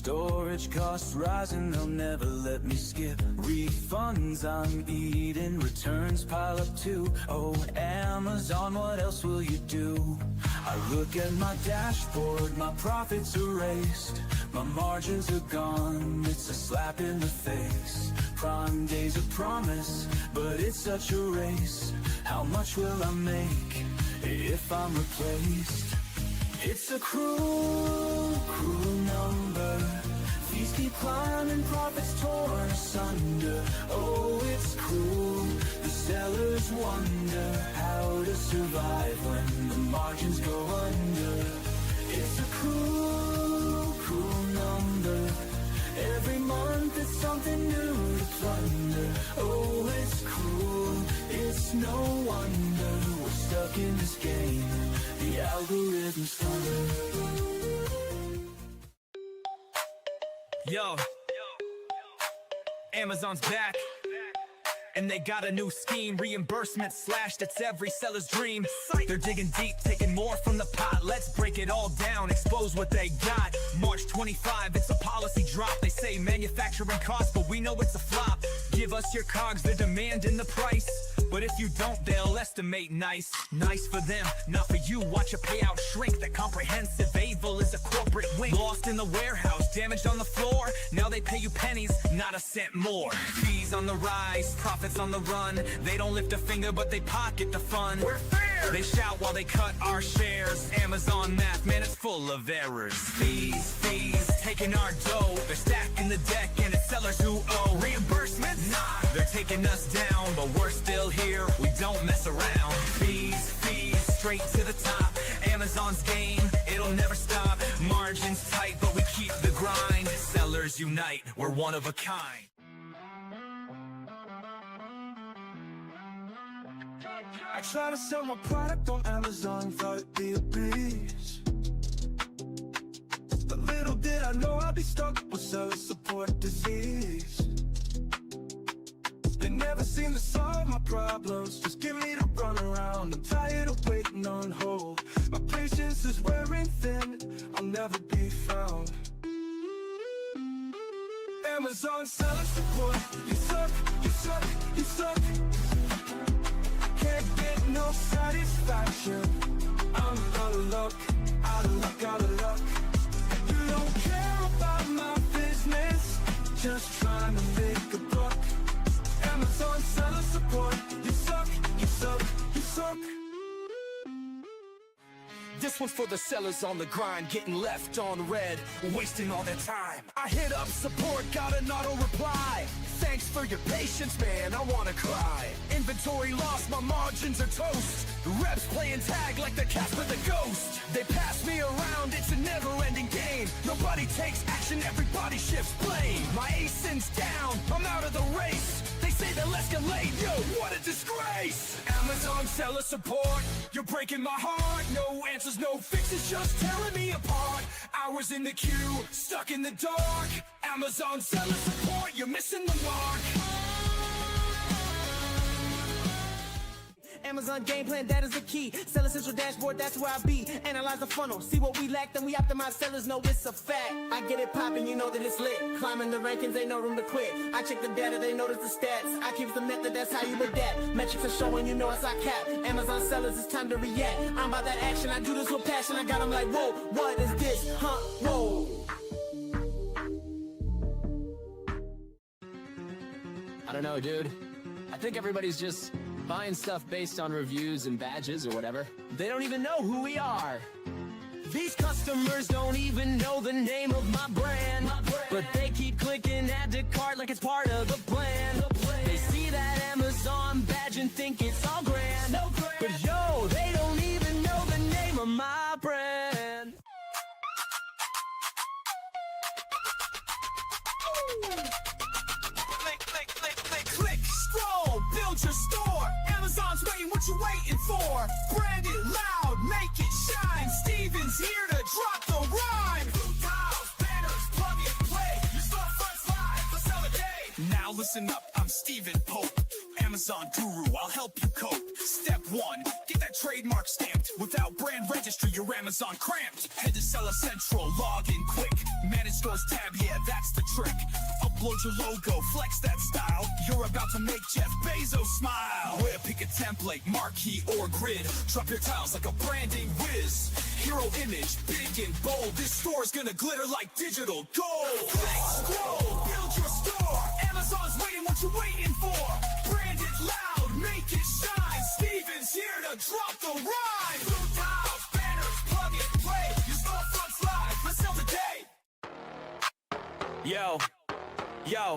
Storage costs rising, they'll never let me skip. Refunds I'm eating, returns pile up too. Oh, Amazon, what else will you do? I look at my dashboard, my profits erased. My margins are gone, it's a slap in the face. Prime Day's a promise, but it's such a race. How much will I make if I'm replaced? It's a cruel, cruel number. Fees keep climbing, profits torn asunder. Oh, it's cruel, the sellers wonder how to survive when the margins go under. It's a cruel, cruel number. Every month it's something new to plunder. Oh, it's cruel, it's no wonder we're stuck in this game. The algorithm's thunder. Yo, Amazon's back, and they got a new scheme. Reimbursement slashed, it's every seller's dream. They're digging deep, taking more from the pot. Let's break it all down, expose what they got. March 25, it's a policy drop. They say manufacturing costs, but we know it's a flop. Give us your cogs, they're demanding the price. But if you don't, they'll estimate nice. Nice for them, not for you. Watch a payout shrink. That comprehensive evil is a corporate wing. Lost in the warehouse, damaged on the floor. Now they pay you pennies, not a cent more. Fees on the rise, profits on the run. They don't lift a finger, but they pocket the fun. We're fair! They shout while they cut our shares. Amazon math, man, it's full of errors. Fees, taking our dough. They're stacking the deck, and it's sellers who owe. Reimbursement? Nah, they're taking us down, but we're still here, we don't mess around. Fees, straight to the top. Amazon's game, it'll never stop. Margins tight, but we keep the grind. Sellers unite, we're one of a kind. I try to sell my product on Amazon, thought it'd be a breeze. But little did I know I'd be stuck with seller support disease. They never seem to solve my problems, just give me the run around. I'm tired of waiting on hold. My patience is wearing thin, I'll never be found. Amazon seller support, you suck, you suck, you suck. Can't get no satisfaction. I'm out of luck, out of luck, out of luck. You don't care about my business, just trying to make a buck. Amazon seller support, you suck, you suck, you suck. This one's for the sellers on the grind, getting left on red, wasting all their time. I hit up support, got an auto reply. Thanks for your patience, man, I wanna cry. Inventory lost, my margins are toast. Reps playing tag like the Casper the Ghost. They pass me around, it's a never-ending game. Nobody takes action, everybody shifts blame. My ASIN's down, I'm out of the race. They say they'll escalate, yo, what a disgrace. Amazon seller support, you're breaking my heart. No answers, no fixes, just tearing me apart. Hours in the queue, stuck in the dark. Amazon seller support, you're missing the mark. Amazon game plan, that is the key. Seller central dashboard, that's where I be. Analyze the funnel, see what we lack, then we optimize. Sellers know it's a fact. I get it poppin', you know that it's lit. Climbing the rankings, ain't no room to quit. I check the data, they notice the stats. I keep the method, that's how you adapt. Metrics are showing, you know it's our cap. Amazon sellers, it's time to react. I'm about that action, I do this with passion. I got them like, whoa, what is this? Huh, whoa. I don't know, dude. I think everybody's just buying stuff based on reviews and badges or whatever. They don't even know who we are. These customers don't even know the name of my brand. But they keep clicking add to cart like it's part of the plan. They see that Amazon badge and think it's all grand. But yo, they don't even know the name of my brand. Click, scroll, build your store. Amazon's waiting, what you waiting for? Brand it loud, make it shine. Steven's here to drop the rhyme. Blue tiles, banners, plug and play. Your storefront's live, let's sell a day. Now listen up, I'm Steven Pope, Amazon guru, I'll help you cope. Step 1, get that trademark stamped. Without brand registry, your Amazon cramped. Head to Seller Central, log in quick. Manage stores tab, yeah, that's the trick. Upload your logo, flex that style. You're about to make Jeff Bezos smile. Where pick a template, marquee or grid. Drop your tiles like a branding whiz. Hero image, big and bold. This store's gonna glitter like digital gold. Flex, grow, build your store. Amazon's waiting, what you waiting for? Brand it loud, make it shine. Steven's here to drop the rhyme. Blue tiles, banners, plug and play. Your storefront's live, let's sell today. Yo,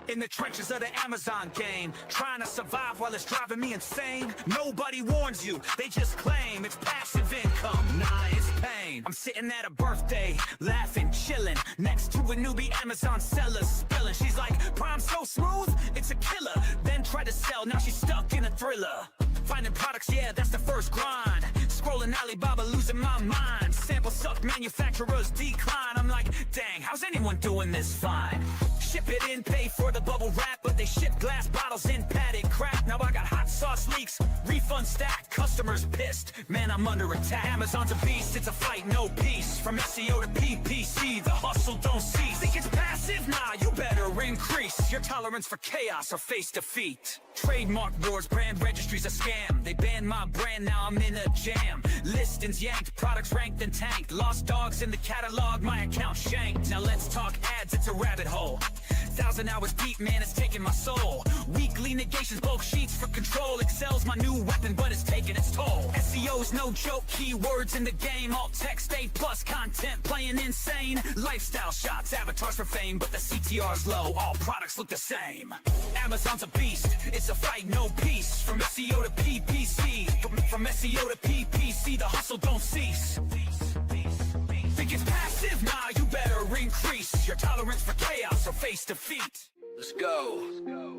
in the trenches of the Amazon game, trying to survive while it's driving me insane. Nobody warns you, they just claim it's passive income. Nah, it's pain. I'm sitting at a birthday, laughing, chilling, next to a newbie Amazon seller spilling. She's like, Prime so smooth, it's a killer. Then tried to sell, now she's stuck in a thriller. Finding products, yeah, that's the first grind. Scrolling Alibaba, losing my mind. Sample suck, manufacturers decline. I'm like, dang, how's anyone doing this fine? Ship it in, pay for the bubble wrap, but they ship glass bottles in padded crap. Now I got hot sauce leaks, refund stacked, customers pissed. Man, I'm under attack. Amazon's a beast, it's a fight, no peace. From SEO to PPC, the hustle don't cease. Think it's passive? Nah, you better increase your tolerance for chaos or face defeat. Trademark wars, brand registry's a scam. They banned my brand, now I'm in a jam. Listings yanked, products ranked and tanked. Lost dogs in the catalog, my account shanked. Now let's talk ads, it's a rabbit hole. 1,000 hours deep, man, it's taking my soul. Weekly negations, bulk sheets for control. Excel's my new weapon, but it's taking its toll. SEO's no joke, keywords in the game. Alt text, A+ content, playing insane. Lifestyle shots, avatars for fame, but the CTR's low. All products look the same. Amazon's a beast, it's a fight, no peace. From SEO to PPC, from SEO to PPC, the hustle don't cease. Think it's passive? Nah, you better increase your tolerance for chaos or face defeat. Let's go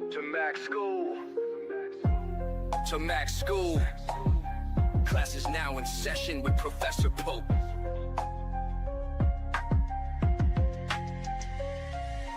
to Mac School. To Mac School. Class is now in session with Professor Pope.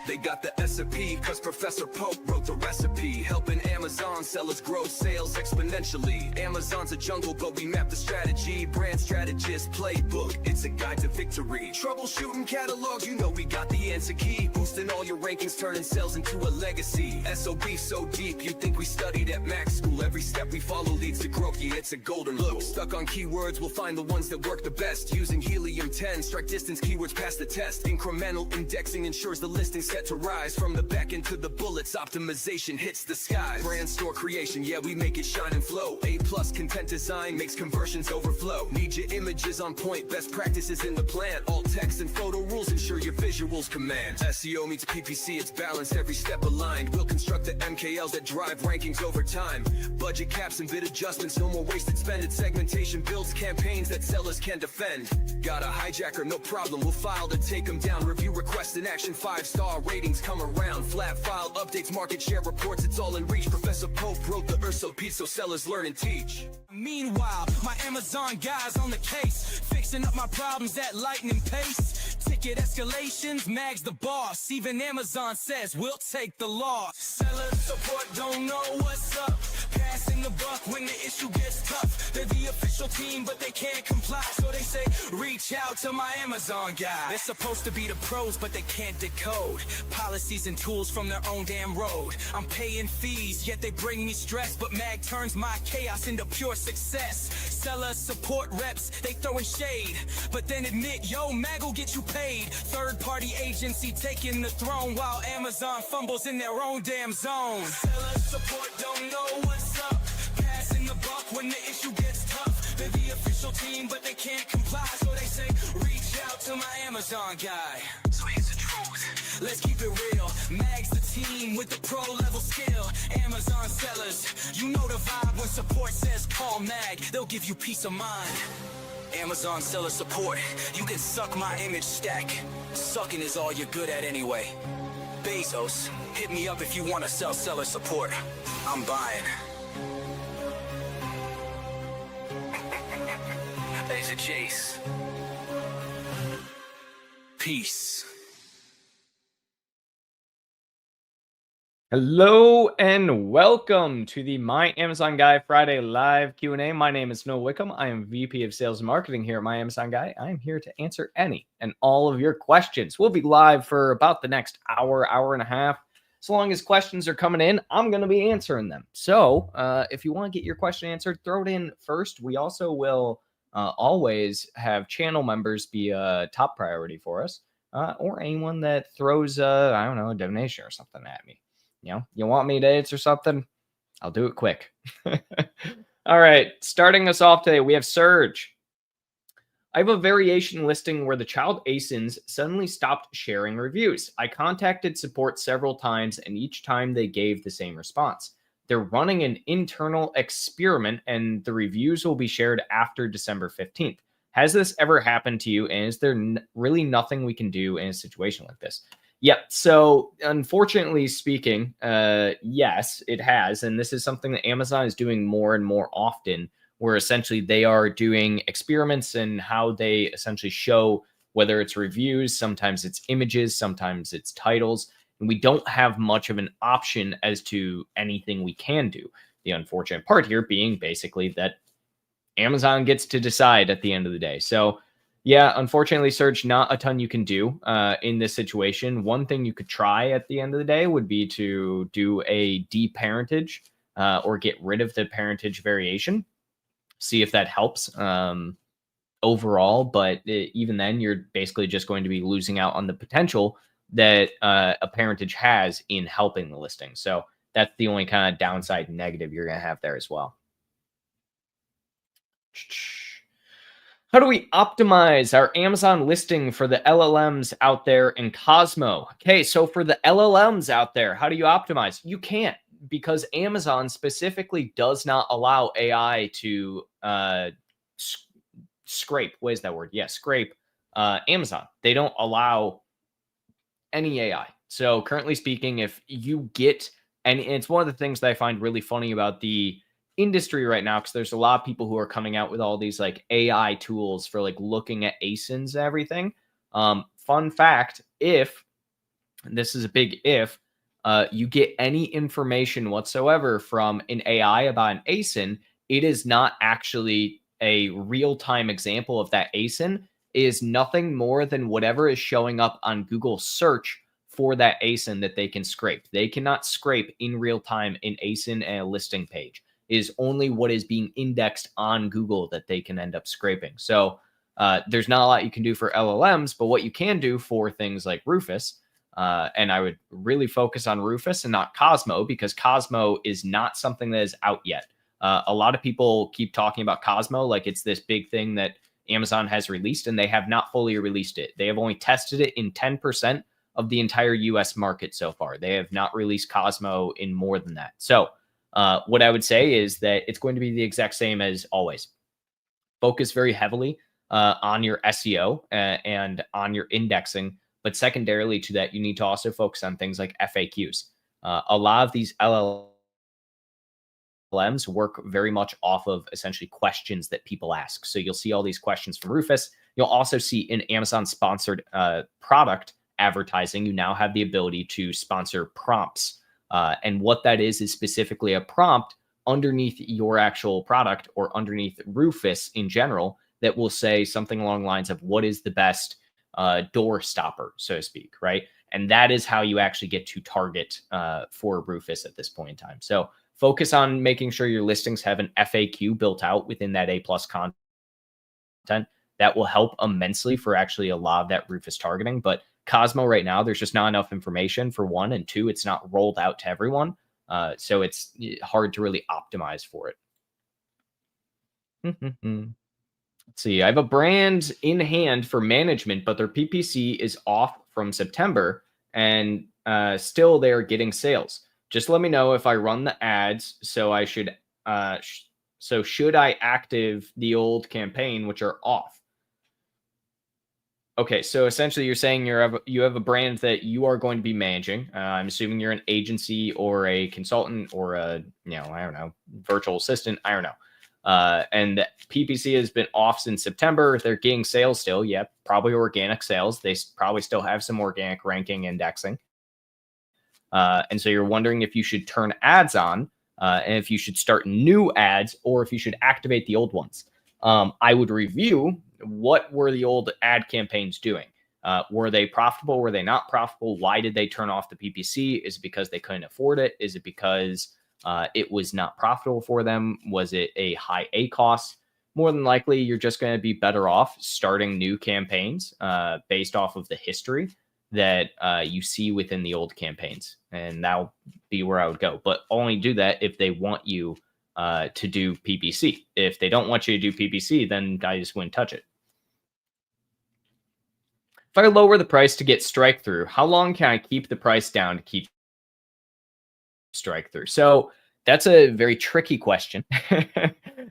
They got the SOP, cause Professor Pope wrote the recipe. Helping Amazon sellers grow sales exponentially. Amazon's a jungle, but we map the strategy. Brand strategist playbook, it's a guide to victory. Troubleshooting catalogs, you know we got the answer key. Boosting all your rankings, turning sales into a legacy. SOB so deep, you'd think we studied at Mac School. Every step we follow leads to growth, yeah, it's a golden loop. Stuck on keywords, we'll find the ones that work the best. Using Helium 10, strike distance keywords pass the test. Incremental indexing ensures the listing set to rise. From the back end to the bullets, optimization hits the skies. Brand store creation, yeah, we make it shine and flow. A+ content design makes conversions overflow. Need your images on point, best practices in the plan. Alt text and photo rules ensure your visuals command. SEO meets PPC, it's balanced, every step aligned. We'll construct the MKLs that drive rankings over time. Budget caps and bid adjustments, no more wasted spending. Segmentation builds campaigns that sellers can defend. Got a hijacker, no problem, we'll file to take them down. Review requests in action, 5-star ratings come around. Flat file updates, market share reports, it's all in reach. Professor Pope wrote the SOP so sellers learn and teach. Meanwhile, my Amazon guys on the case, fixing up my problems at lightning pace. Ticket escalations, Mag's the boss. Even Amazon says we'll take the loss. Seller support don't know what's up. Passing the buck when the issue gets tough. They're the official team, but they can't comply. So they say, reach out to my Amazon guy. They're supposed to be the pros, but they can't decode policies and tools from their own damn road. I'm paying fees, yet they bring me stress. But Mag turns my chaos into pure success. Seller support reps, they throwing shade, but then admit, yo, Mag will get you paid. Third-party agency taking the throne while Amazon fumbles in their own damn zone. Seller support don't know what's up. Passing the buck when the issue gets tough. They're the official team, but they can't comply. So they say, reach out to my Amazon guy. So here's the truth, let's keep it real. Mag's the team with the pro-level skill. Amazon sellers, you know the vibe when support says call Mag. They'll give you peace of mind. Amazon seller support, you can suck my image stack. Sucking is all you're good at anyway. Bezos, hit me up if you want to sell seller support. I'm buying. There's a chase. Peace. Hello and welcome to the My Amazon Guy Friday live Q&A. My name is Noah Wickham. I am VP of Sales and Marketing here at My Amazon Guy. I am here to answer any and all of your questions. We'll be live for about the next hour and a half. As long as questions are coming in, I'm going to be answering them. So if you want to get your question answered, throw it in first. We also will always have channel members be a top priority for us, or anyone that throws, I don't know, a donation or something at me. You want me to answer something? I'll do it quick. All right, starting us off today, we have Surge. I have a variation listing where the child ASINs suddenly stopped sharing reviews. I contacted support several times, and each time they gave the same response. They're running an internal experiment, and the reviews will be shared after December 15th. Has this ever happened to you, and is there really nothing we can do in a situation like this? Yep. So unfortunately speaking, yes, it has. And this is something that Amazon is doing more and more often, where essentially they are doing experiments in how they essentially show whether it's reviews, sometimes it's images, sometimes it's titles. And we don't have much of an option as to anything we can do. The unfortunate part here being basically that Amazon gets to decide at the end of the day. So yeah, unfortunately, Surge, not a ton you can do in this situation. One thing you could try at the end of the day would be to do a deparentage or get rid of the parentage variation. See if that helps overall. But even then, you're basically just going to be losing out on the potential that a parentage has in helping the listing. So that's the only kind of downside negative you're going to have there as well. How do we optimize our Amazon listing for the LLMs out there in Cosmo? Okay, so for the LLMs out there, how do you optimize? You can't, because Amazon specifically does not allow AI to scrape. What is that word? Yeah, scrape Amazon. They don't allow any AI. So currently speaking, if you get, and it's one of the things that I find really funny about the industry right now, because there's a lot of people who are coming out with all these like AI tools for like looking at ASINs and everything. Fun fact, if, and this is a big if, you get any information whatsoever from an AI about an ASIN, it is not actually a real-time example of that ASIN. It is nothing more than whatever is showing up on Google search for that ASIN that they can scrape. They cannot scrape in real time an ASIN and a listing page. Is only what is being indexed on Google that they can end up scraping. So there's not a lot you can do for LLMs, but what you can do for things like Rufus, and I would really focus on Rufus and not Cosmo, because Cosmo is not something that is out yet. A lot of people keep talking about Cosmo like it's this big thing that Amazon has released, and they have not fully released it. They have only tested it in 10% of the entire US market so far. They have not released Cosmo in more than that. So what I would say is that it's going to be the exact same as always. Focus very heavily on your SEO and on your indexing. But secondarily to that, you need to also focus on things like FAQs. A lot of these LLMs work very much off of essentially questions that people ask. So you'll see all these questions from Rufus. You'll also see in Amazon sponsored product advertising, you now have the ability to sponsor prompts. And what that is specifically a prompt underneath your actual product or underneath Rufus in general that will say something along the lines of what is the best door stopper, so to speak, right? And that is how you actually get to target for Rufus at this point in time. So focus on making sure your listings have an FAQ built out within that A+ content. That will help immensely for actually a lot of that Rufus targeting. But Cosmo right now, there's just not enough information for one, and two, it's not rolled out to everyone. So it's hard to really optimize for it. Let's see. I have a brand in hand for management, but their PPC is off from September, and still they're getting sales. Just let me know if I run the ads. So I should, so should I active the old campaign, which are off? Okay, so essentially you're saying you have a brand that you are going to be managing. I'm assuming you're an agency or a consultant or a, I don't know, virtual assistant. I don't know. And the PPC has been off since September. They're getting sales still. Yeah, probably organic sales. They probably still have some organic ranking indexing. And so you're wondering if you should turn ads on and if you should start new ads or if you should activate the old ones. I would review what were the old ad campaigns doing. Were they profitable? Were they not profitable? Why did they turn off the PPC? Is it because they couldn't afford it? Is it because it was not profitable for them? Was it a high ACoS? More than likely, you're just going to be better off starting new campaigns based off of the history that you see within the old campaigns. And that'll be where I would go. But only do that if they want you to do PPC. If they don't want you to do PPC, then I just wouldn't touch it. If I lower the price to get Strikethrough, how long can I keep the price down to keep Strikethrough? So that's a very tricky question.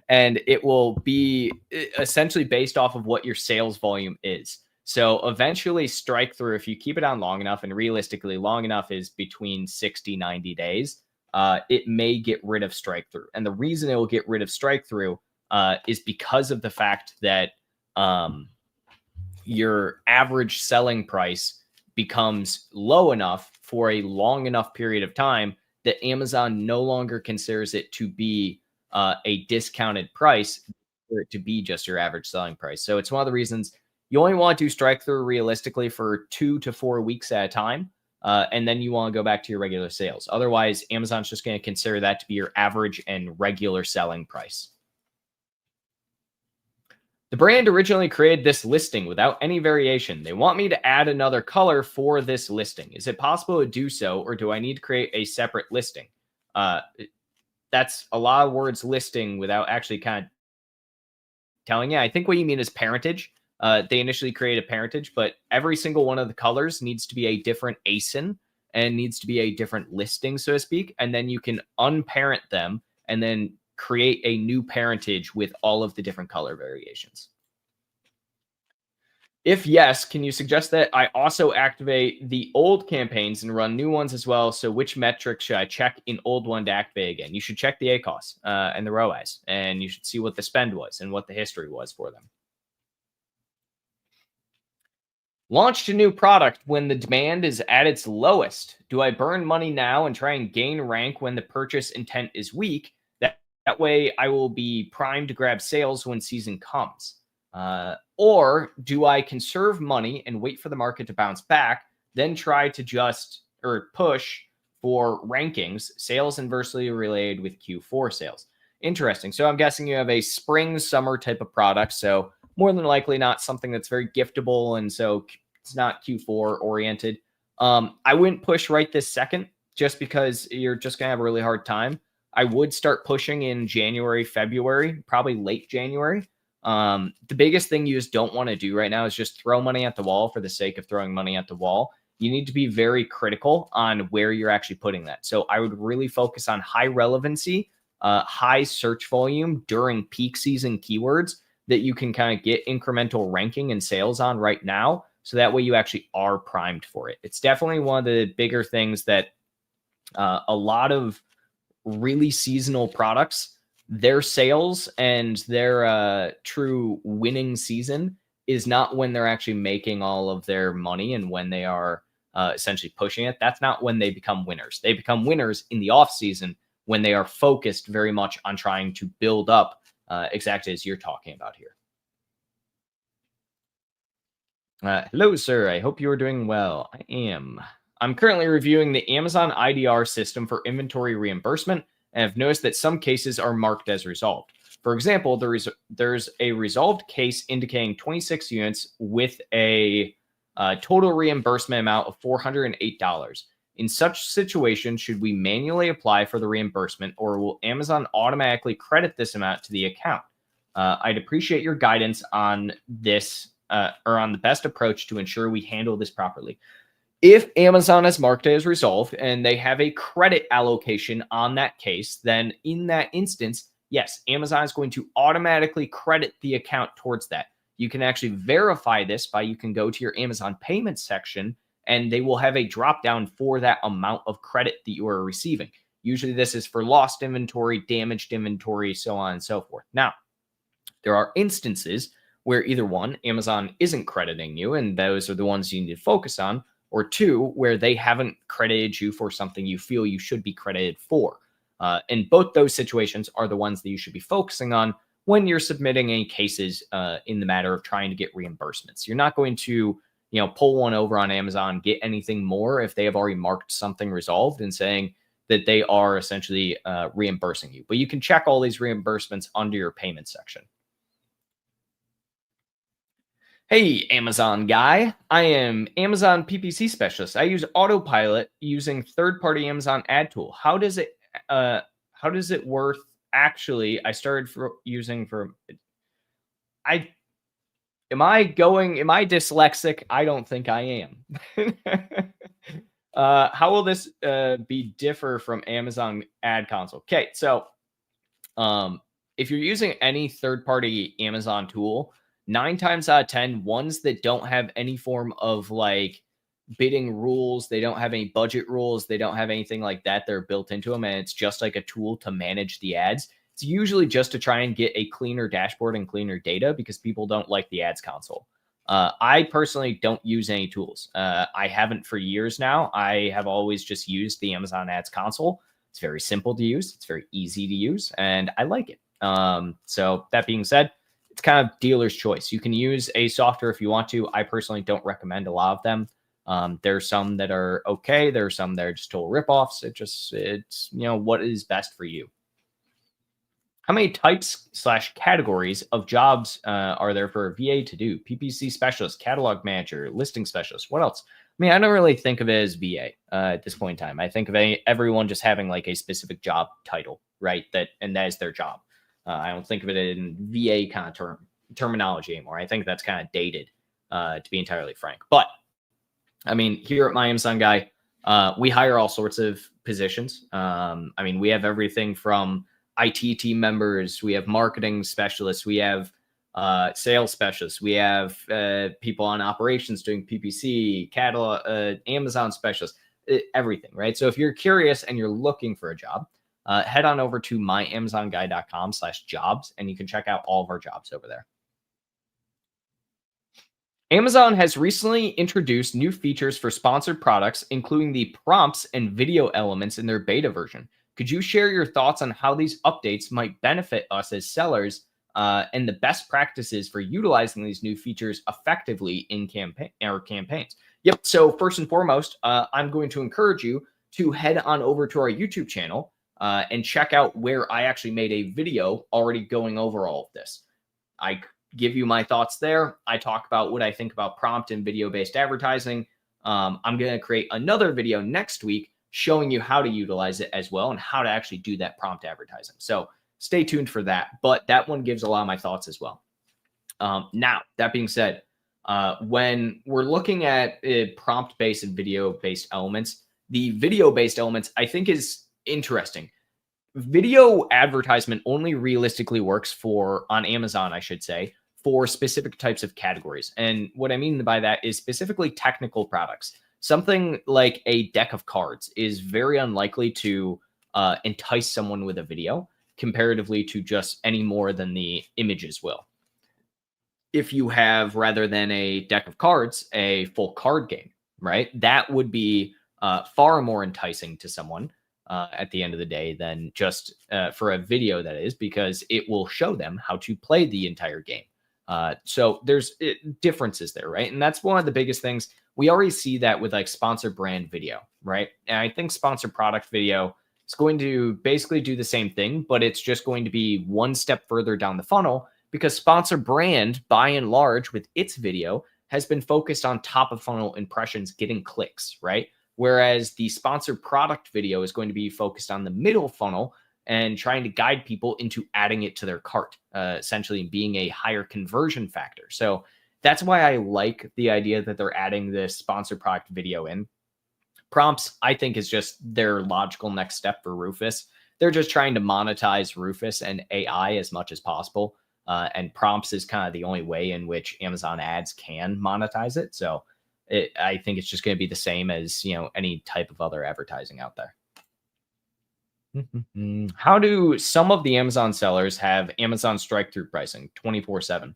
And it will be essentially based off of what your sales volume is. So eventually Strikethrough, if you keep it on long enough, and realistically long enough is between 60, 90 days, it may get rid of Strikethrough. And the reason it will get rid of Strikethrough is because of the fact that your average selling price becomes low enough for a long enough period of time that Amazon no longer considers it to be a discounted price for it to be just your average selling price. So it's one of the reasons you only want to do Strikethrough realistically for 2 to 4 weeks at a time. And then you want to go back to your regular sales. Otherwise, Amazon's just going to consider that to be your average and regular selling price. The brand originally created this listing without any variation. They want me to add another color for this listing. Is it possible to do so, or do I need to create a separate listing? That's a lot of words, listing, without actually kind of telling you. I think what you mean is parentage. They initially created a parentage, but every single one of the colors needs to be a different ASIN and needs to be a different listing, so to speak. And then you can unparent them and then create a new parentage with all of the different color variations. If yes, can you suggest that I also activate the old campaigns and run new ones as well? So which metrics should I check in old one to activate again? You should check the ACoS and the ROAS, and you should see what the spend was and what the history was for them. Launched a new product when the demand is at its lowest. Do I burn money now and try and gain rank when the purchase intent is weak? That way I will be primed to grab sales when season comes. Or do I conserve money and wait for the market to bounce back, then try to push for rankings, sales inversely related with Q4 sales? Interesting. So I'm guessing you have a spring, summer type of product. So more than likely not something that's very giftable, and so it's not Q4 oriented. I wouldn't push right this second just because you're just going to have a really hard time. I would start pushing in January, February, probably late January. The biggest thing you just don't want to do right now is just throw money at the wall for the sake of throwing money at the wall. You need to be very critical on where you're actually putting that. So I would really focus on high relevancy, high search volume during peak season keywords that you can kind of get incremental ranking and sales on right now. So that way you actually are primed for it. It's definitely one of the bigger things that a lot of really seasonal products, their sales and their true winning season is not when they're actually making all of their money and when they are essentially pushing it. That's not when they become winners. They become winners in the off season when they are focused very much on trying to build up exactly as you're talking about here. Hello, sir. I hope you are doing well. I am. I'm currently reviewing the Amazon IDR system for inventory reimbursement, and I've noticed that some cases are marked as resolved. For example, there's a resolved case indicating 26 units with a total reimbursement amount of $408. In such situation, should we manually apply for the reimbursement, or will Amazon automatically credit this amount to the account? I'd appreciate your guidance on this, or on the best approach to ensure we handle this properly. If Amazon has marked it as resolved and they have a credit allocation on that case, then in that instance, yes, Amazon is going to automatically credit the account towards that. You can actually verify this by you can go to your Amazon payments section and they will have a drop down for that amount of credit that you are receiving. Usually this is for lost inventory, damaged inventory, so on and so forth. Now, there are instances where either one, Amazon isn't crediting you, and those are the ones you need to focus on, or 2, where they haven't credited you for something you feel you should be credited for. And both those situations are the ones that you should be focusing on when you're submitting any cases in the matter of trying to get reimbursements. You're not going to, pull one over on Amazon, get anything more if they have already marked something resolved and saying that they are essentially reimbursing you. But you can check all these reimbursements under your payment section. Hey, Amazon guy. I am Amazon PPC specialist. I use autopilot using third-party Amazon ad tool. How does it work? Actually, I started am I dyslexic? I don't think I am. How will this be differ from Amazon ad console? Okay, so if you're using any third-party Amazon tool, 9 times out of 10, ones that don't have any form of like bidding rules, they don't have any budget rules, they don't have anything like that, they're built into them, and it's just like a tool to manage the ads. It's usually just to try and get a cleaner dashboard and cleaner data because people don't like the ads console. I personally don't use any tools. I haven't for years now. I have always just used the Amazon ads console. It's very simple to use. It's very easy to use, and I like it. So that being said, it's kind of dealer's choice. You can use a software if you want to. I personally don't recommend a lot of them. There's some that are okay. There are some that are just total ripoffs. It's what is best for you. How many types/categories of jobs are there for a VA to do? PPC specialist, catalog manager, listing specialist. What else? I mean, I don't really think of it as VA at this point in time. I think of everyone just having like a specific job title, right? That is their job. I don't think of it in VA kind of terminology anymore. I think that's kind of dated, to be entirely frank. But I mean, here at My Amazon Guy, we hire all sorts of positions. I mean, we have everything from IT team members, we have marketing specialists, we have sales specialists, we have people on operations doing PPC, catalog, Amazon specialists, everything, right? So if you're curious and you're looking for a job, head on over to myamazonguy.com/jobs, and you can check out all of our jobs over there. Amazon has recently introduced new features for sponsored products, including the prompts and video elements in their beta version. Could you share your thoughts on how these updates might benefit us as sellers and the best practices for utilizing these new features effectively in campaigns? Yep. So first and foremost, I'm going to encourage you to head on over to our YouTube channel and check out where I actually made a video already going over all of this. I give you my thoughts there. I talk about what I think about prompt and video-based advertising. I'm going to create another video next week showing you how to utilize it as well and how to actually do that prompt advertising. So stay tuned for that. But that one gives a lot of my thoughts as well. Now, that being said, when we're looking at prompt-based and video-based elements, the video-based elements I think is interesting. Video advertisement only realistically works on Amazon, I should say, for specific types of categories. And what I mean by that is specifically technical products. Something like a deck of cards is very unlikely to entice someone with a video comparatively to just any more than the images will. If you have, rather than a deck of cards, a full card game, right? That would be far more enticing to someone at the end of the day than just for a video, that is, because it will show them how to play the entire game. So there's differences there, right? And that's one of the biggest things. We already see that with like sponsor brand video, right? And I think sponsor product video is going to basically do the same thing, but it's just going to be one step further down the funnel because sponsor brand, by and large, with its video has been focused on top of funnel impressions, getting clicks, right? Whereas the sponsored product video is going to be focused on the middle funnel and trying to guide people into adding it to their cart, essentially being a higher conversion factor. So that's why I like the idea that they're adding this sponsored product video in. Prompts, I think, is just their logical next step for Rufus. They're just trying to monetize Rufus and AI as much as possible. And prompts is kind of the only way in which Amazon ads can monetize it. So I think it's just going to be the same as, any type of other advertising out there. How do some of the Amazon sellers have Amazon Strikethrough pricing 24/7?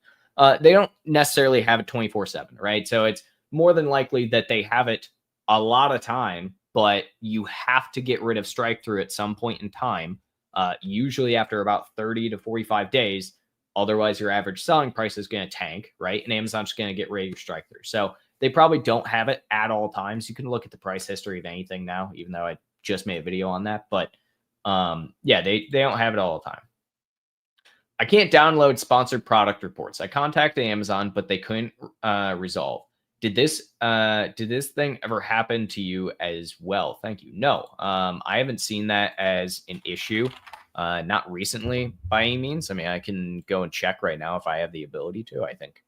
They don't necessarily have it 24/7, right? So it's more than likely that they have it a lot of time, but you have to get rid of Strikethrough at some point in time, usually after about 30 to 45 days. Otherwise, your average selling price is going to tank, right? And Amazon's going to get rid of your Strikethrough. So they probably don't have it at all times. You can look at the price history of anything now, even though I just made a video on that. But yeah, they don't have it all the time. I can't download sponsored product reports. I contacted Amazon, but they couldn't resolve. Did this thing ever happen to you as well? Thank you. No, I haven't seen that as an issue. Not recently by any means. I mean, I can go and check right now if I have the ability to. I think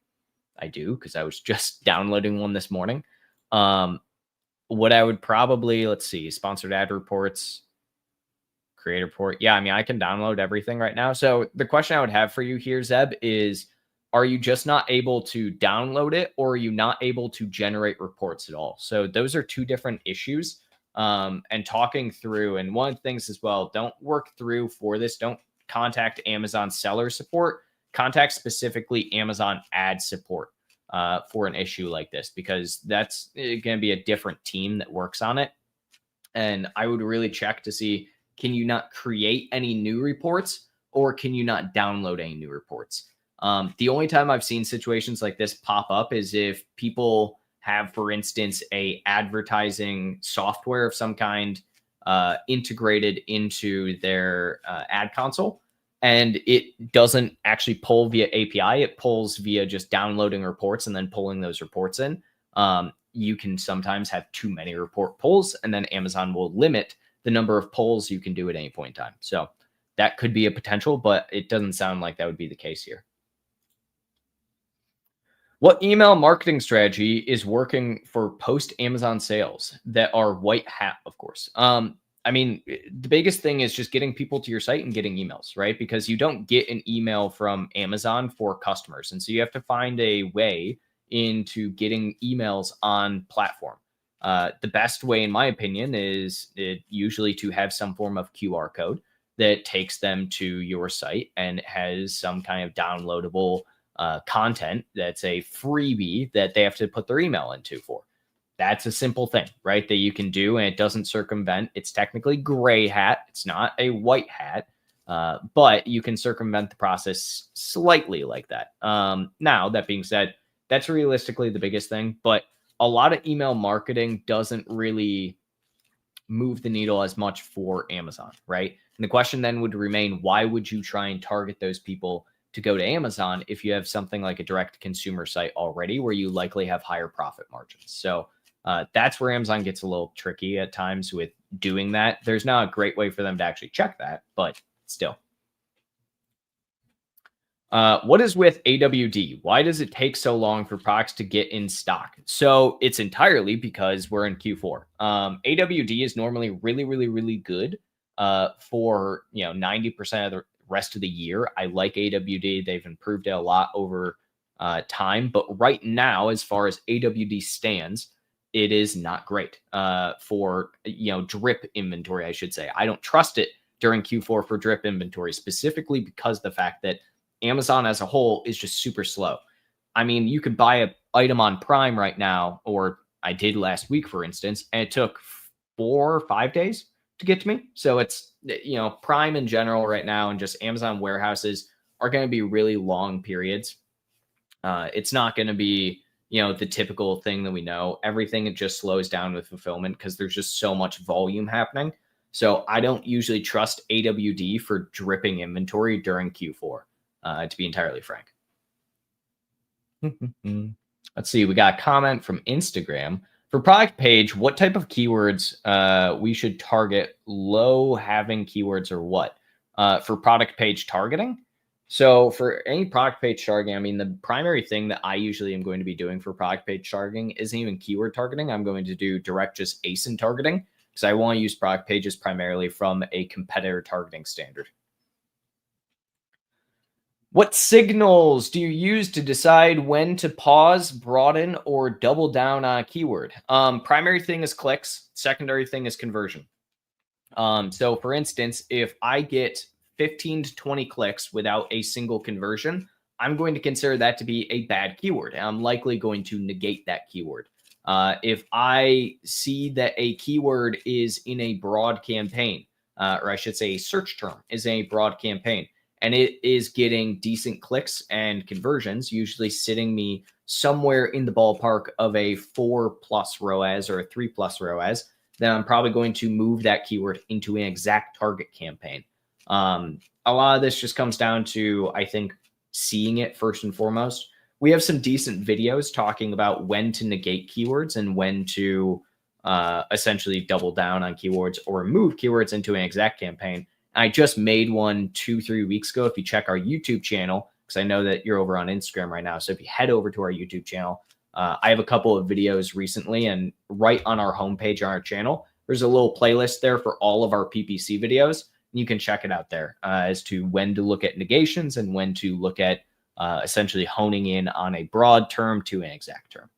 I do, because I was just downloading one this morning. What I would probably, let's see, sponsored ad reports, create a report. Yeah, I mean, I can download everything right now. So the question I would have for you here, Zeb, is, are you just not able to download it, or are you not able to generate reports at all? So those are two different issues. And talking through, and one of the things as well, don't work through for this. Don't contact Amazon seller support. Contact specifically Amazon ad support for an issue like this, because that's going to be a different team that works on it. And I would really check to see, can you not create any new reports, or can you not download any new reports? The only time I've seen situations like this pop up is if people have, for instance, a advertising software of some kind integrated into their ad console, and it doesn't actually pull via API. It pulls via just downloading reports and then pulling those reports in. You can sometimes have too many report pulls, and then Amazon will limit the number of pulls you can do at any point in time. So that could be a potential, but it doesn't sound like that would be the case here. What email marketing strategy is working for post-Amazon sales that are white hat, of course? I mean, the biggest thing is just getting people to your site and getting emails, right? Because you don't get an email from Amazon for customers. And so you have to find a way into getting emails on platform. The best way, in my opinion, is usually to have some form of QR code that takes them to your site and has some kind of downloadable content that's a freebie that they have to put their email into for. That's a simple thing, right? That you can do, and it doesn't circumvent. It's technically gray hat. It's not a white hat, but you can circumvent the process slightly like that. Now, that being said, that's realistically the biggest thing, but a lot of email marketing doesn't really move the needle as much for Amazon, right? And the question then would remain, why would you try and target those people to go to Amazon if you have something like a direct consumer site already where you likely have higher profit margins? So that's where Amazon gets a little tricky at times with doing that. There's not a great way for them to actually check that, but still. What is with AWD? Why does it take so long for products to get in stock? So it's entirely because we're in Q4. AWD is normally really, really, really good for 90% of the rest of the year. I like AWD. They've improved it a lot over time, but right now, as far as AWD stands, it is not great for drip inventory, I should say. I don't trust it during Q4 for drip inventory, specifically because the fact that Amazon as a whole is just super slow. I mean, you could buy an item on Prime right now, or I did last week, for instance, and it took 4 or 5 days to get to me. So it's, Prime in general right now, and just Amazon warehouses are going to be really long periods. It's not going to be, the typical thing that we know. Everything, it just slows down with fulfillment because there's just so much volume happening. So I don't usually trust AWD for dripping inventory during Q4, to be entirely frank. Let's see. We got a comment from Instagram. For product page, what type of keywords we should target? Low having keywords or what? For product page targeting? So for any product page targeting, I mean, the primary thing that I usually am going to be doing for product page targeting isn't even keyword targeting. I'm going to do direct just ASIN targeting because I want to use product pages primarily from a competitor targeting standard. What signals do you use to decide when to pause, broaden, or double down on a keyword? Primary thing is clicks. Secondary thing is conversion. So for instance, if I get 15 to 20 clicks without a single conversion, I'm going to consider that to be a bad keyword. And I'm likely going to negate that keyword. If I see that a keyword is in a broad campaign, or I should say a search term is a broad campaign, and it is getting decent clicks and conversions, usually sitting me somewhere in the ballpark of a 4+ ROAS or a 3+ ROAS, then I'm probably going to move that keyword into an exact target campaign. A lot of this just comes down to, I think, seeing it first and foremost. We have some decent videos talking about when to negate keywords and when to essentially double down on keywords or move keywords into an exact campaign. I just made one 2-3 weeks ago. If you check our YouTube channel, because I know that you're over on Instagram right now. So if you head over to our YouTube channel, I have a couple of videos recently, and right on our homepage on our channel, there's a little playlist there for all of our PPC videos. You can check it out there as to when to look at negations and when to look at essentially honing in on a broad term to an exact term.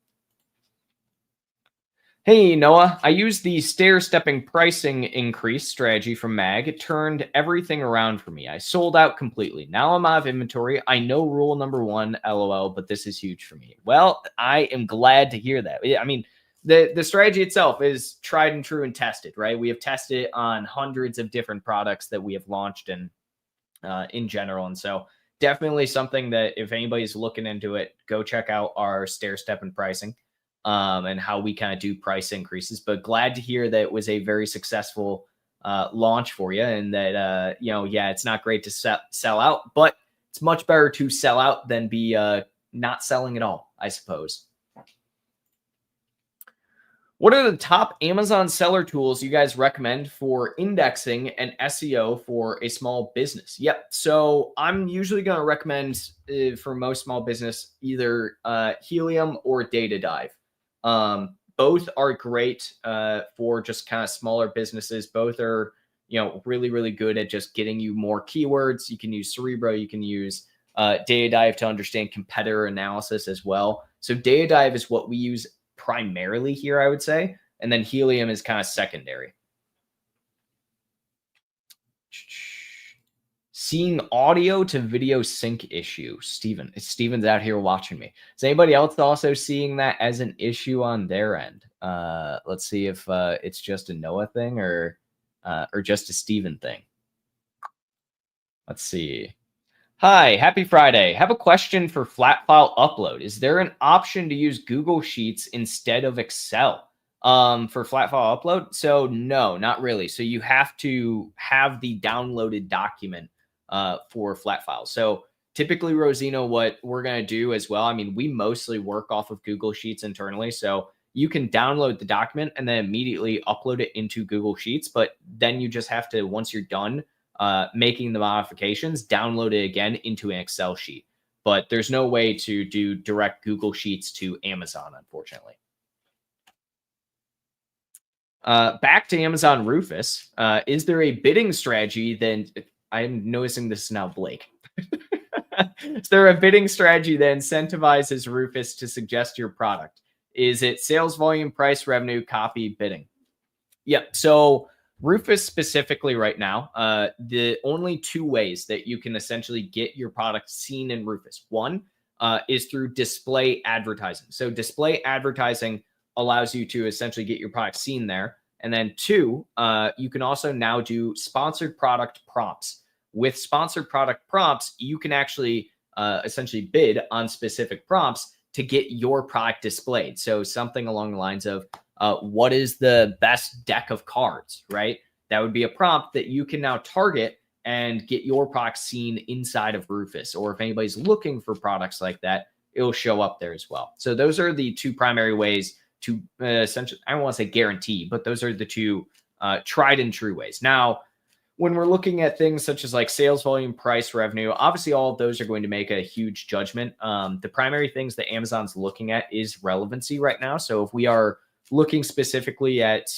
Hey, Noah, I used the stair-stepping pricing increase strategy from Mag. It turned everything around for me. I sold out completely. Now I'm out of inventory. I know rule number 1, LOL, but this is huge for me. Well, I am glad to hear that. I mean, the strategy itself is tried and true and tested, right? We have tested it on hundreds of different products that we have launched in general. And so definitely something that if anybody's looking into it, go check out our stair-stepping pricing. And how we kind of do price increases, but glad to hear that it was a very successful launch for you, and that yeah, it's not great to sell out, but it's much better to sell out than be not selling at all, I suppose. What are the top Amazon seller tools you guys recommend for indexing and SEO for a small business? Yep. So I'm usually going to recommend for most small business either Helium or Data Dive. Both are great for just kind of smaller businesses. Both are, really, really good at just getting you more keywords. You can use Cerebro. You can use Data Dive to understand competitor analysis as well. So Data Dive is what we use primarily here, I would say. And then Helium is kind of secondary. Seeing audio to video sync issue. Steven's out here watching me. Is anybody else also seeing that as an issue on their end? Let's see if it's just a Noah thing or just a Steven thing. Let's see. Hi, happy Friday. Have a question for flat file upload. Is there an option to use Google Sheets instead of Excel for flat file upload? So no, not really. So you have to have the downloaded document for flat files. So typically, Rosino, what we're going to do as well, I mean, we mostly work off of Google Sheets internally. So you can download the document and then immediately upload it into Google Sheets. But then you just have to, once you're done making the modifications, download it again into an Excel sheet. But there's no way to do direct Google Sheets to Amazon, unfortunately. Back to Amazon Rufus. Is there a bidding strategy then? I'm noticing this is now Blake. Is there a bidding strategy that incentivizes Rufus to suggest your product? Is it sales volume, price, revenue, copy, bidding? Yep. So Rufus specifically right now, the only 2 ways that you can essentially get your product seen in Rufus. One is through display advertising. So display advertising allows you to essentially get your product seen there. And then 2, you can also now do sponsored product prompts. With sponsored product prompts, you can actually essentially bid on specific prompts to get your product displayed. So something along the lines of what is the best deck of cards, right? That would be a prompt that you can now target and get your product seen inside of Rufus. Or if anybody's looking for products like that, it'll show up there as well. So those are the 2 primary ways to essentially, I don't want to say guarantee, but those are the 2 tried and true ways. Now, when we're looking at things such as like sales volume, price, revenue, obviously all of those are going to make a huge judgment. The primary things that Amazon's looking at is relevancy right now. So if we are looking specifically at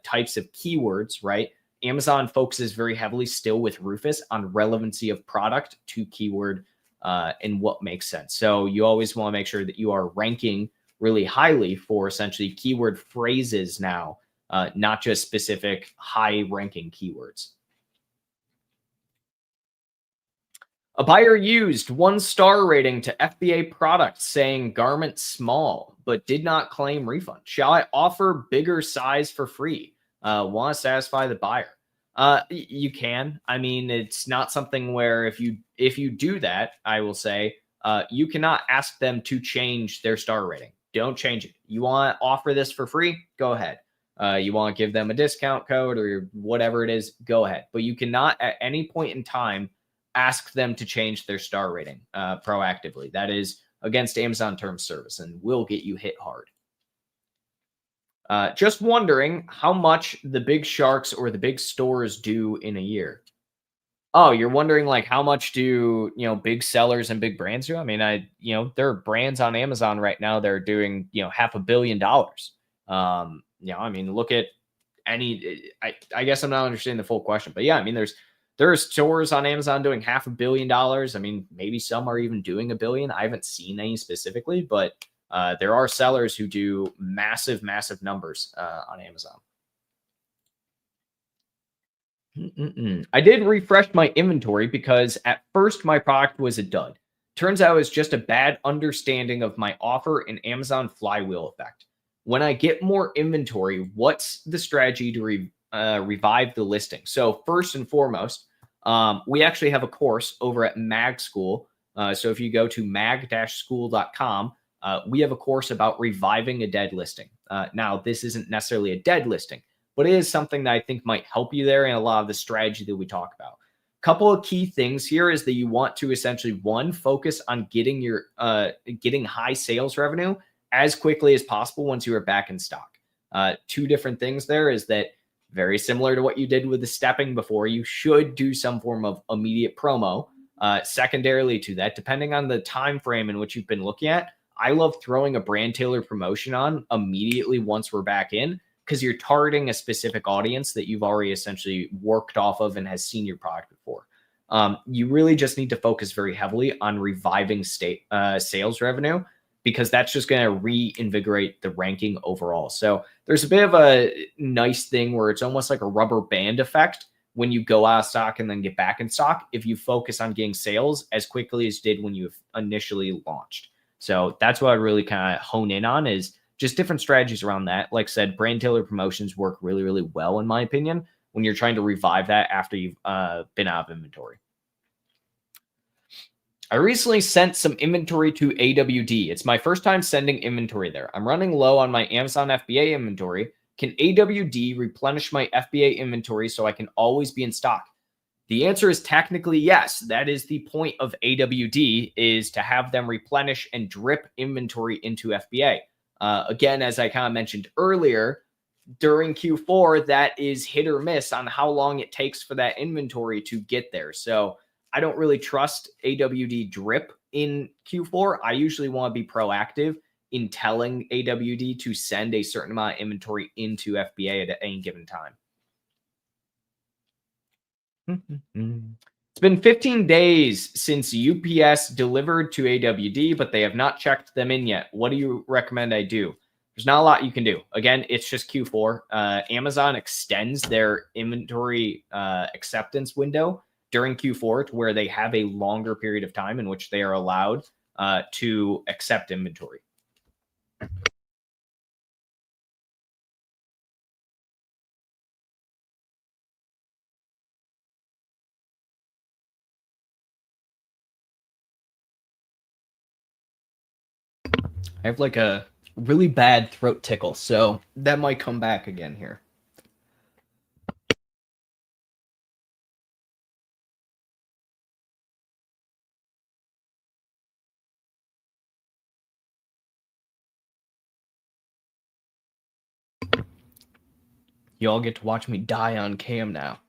types of keywords, right? Amazon focuses very heavily still with Rufus on relevancy of product to keyword and what makes sense. So you always want to make sure that you are ranking really highly for essentially keyword phrases now, not just specific high ranking keywords. A buyer used 1-star rating to FBA product saying garment small, but did not claim refund. Shall I offer bigger size for free? Want to satisfy the buyer? You can. I mean, it's not something where if you do that, I will say you cannot ask them to change their star rating. Don't change it. You want to offer this for free? Go ahead. You want to give them a discount code or whatever it is? Go ahead. But you cannot at any point in time ask them to change their star rating proactively. That is against Amazon terms service and will get you hit hard. Just wondering how much the big sharks or the big stores do in a year. Oh, you're wondering like how much do, big sellers and big brands do? I mean, there are brands on Amazon right now that are doing, $500 million. I mean, look at I guess I'm not understanding the full question, but yeah, I mean, there are stores on Amazon doing $500 million. I mean, maybe some are even doing $1 billion. I haven't seen any specifically, but there are sellers who do massive, massive numbers on Amazon. I did refresh my inventory because at first my product was a dud. Turns out it's just a bad understanding of my offer and Amazon flywheel effect. When I get more inventory, what's the strategy to revive the listing? So first and foremost, we actually have a course over at Mag School. So if you go to mag-school.com, we have a course about reviving a dead listing. Now, this isn't necessarily a dead listing, but it is something that I think might help you there in a lot of the strategy that we talk about. Couple of key things here is that you want to essentially, one, focus on getting your getting high sales revenue as quickly as possible once you are back in stock. Two different things there is that very similar to what you did with the stepping before, you should do some form of immediate promo. Secondarily to that, depending on the time frame in which you've been looking at, I love throwing a brand tailored promotion on immediately once we're back in, because you're targeting a specific audience that you've already essentially worked off of and has seen your product before. You really just need to focus very heavily on reviving sales revenue, because that's just going to reinvigorate the ranking overall. So there's a bit of a nice thing where it's almost like a rubber band effect when you go out of stock and then get back in stock if you focus on getting sales as quickly as you did when you initially launched. So that's what I really kind of hone in on, is just different strategies around that. Like I said, brand tailored promotions work really, really well, in my opinion, when you're trying to revive that after you've been out of inventory. I recently sent some inventory to AWD. It's my first time sending inventory there. I'm running low on my Amazon FBA inventory. Can AWD replenish my FBA inventory so I can always be in stock? The answer is technically yes. That is the point of AWD, is to have them replenish and drip inventory into FBA. Again, as I kind of mentioned earlier, during Q4, that is hit or miss on how long it takes for that inventory to get there. So I don't really trust AWD drip in Q4. I usually want to be proactive in telling AWD to send a certain amount of inventory into FBA at any given time. It's been 15 days since UPS delivered to AWD, but they have not checked them in yet. What do you recommend I do? There's not a lot you can do. Again, it's just Q4. Amazon extends their inventory acceptance window during Q4 to where they have a longer period of time in which they are allowed to accept inventory. I have like a really bad throat tickle, so that might come back again here. You all get to watch me die on cam now.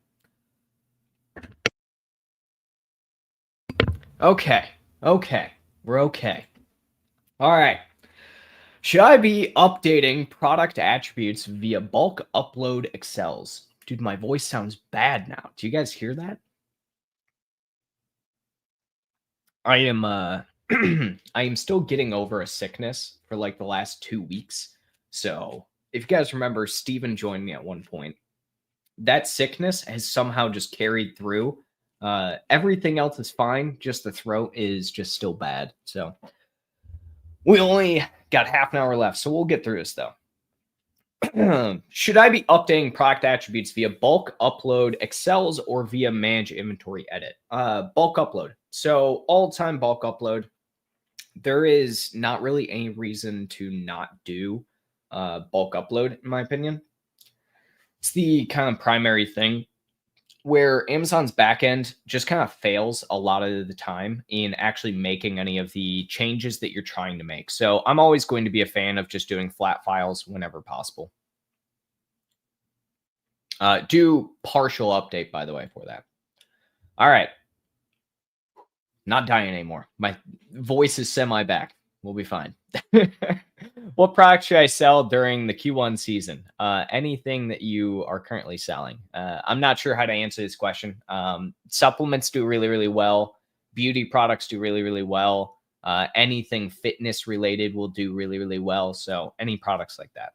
Okay. We're okay. All right. Should I be updating product attributes via bulk upload Excels? Dude, my voice sounds bad now. Do you guys hear that? I am I am still getting over a sickness for like the last 2 weeks. So if you guys remember, Steven joined me at one point. That sickness has somehow just carried through Everything else is fine. Just the throat is just still bad. So we only got half an hour left. So we'll get through this though. Should I be updating product attributes via bulk upload Excels or via manage inventory edit? Bulk upload. So all time bulk upload. There is not really any reason to not do bulk upload, in my opinion. It's the kind of primary thing where Amazon's backend just kind of fails a lot of the time in actually making any of the changes that you're trying to make. So I'm always going to be a fan of just doing flat files whenever possible. Do partial update, by the way, for that. All right. Not dying anymore. My voice is semi-back. We'll be fine. What product should I sell during the Q1 season? Anything that you are currently selling. I'm not sure how to answer this question. Supplements do really, really well. Beauty products do really, really well. Anything fitness related will do really, really well. So any products like that.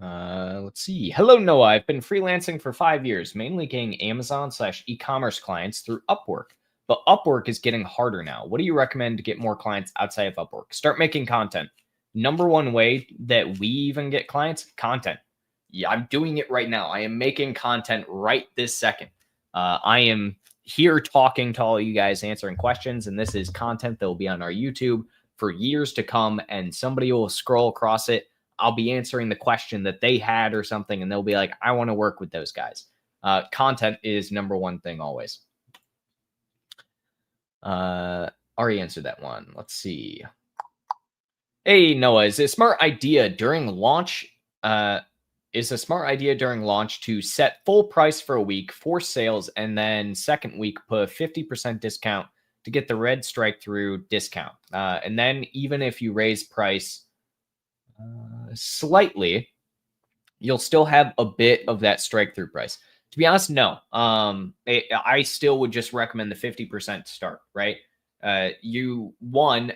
Let's see. Hello, Noah. I've been freelancing for 5 years, mainly getting Amazon/e-commerce clients through Upwork. But Upwork is getting harder now. What do you recommend to get more clients outside of Upwork? Start making content. Number one way that we even get clients, content. Yeah, I'm doing it right now. I am making content right this second. I am here talking to all you guys, answering questions, and this is content that will be on our YouTube for years to come, and somebody will scroll across it. I'll be answering the question that they had or something, and they'll be like, I want to work with those guys. Content is number one thing always. Already answered that one. Let's see. Hey, Noah, is it a smart idea during launch? Is a smart idea during launch to set full price for a week for sales, and then second week put a 50% discount to get the red Strikethrough discount. And then even if you raise price slightly, you'll still have a bit of that Strikethrough price. To be honest, no. I still would just recommend the 50% start, right? You,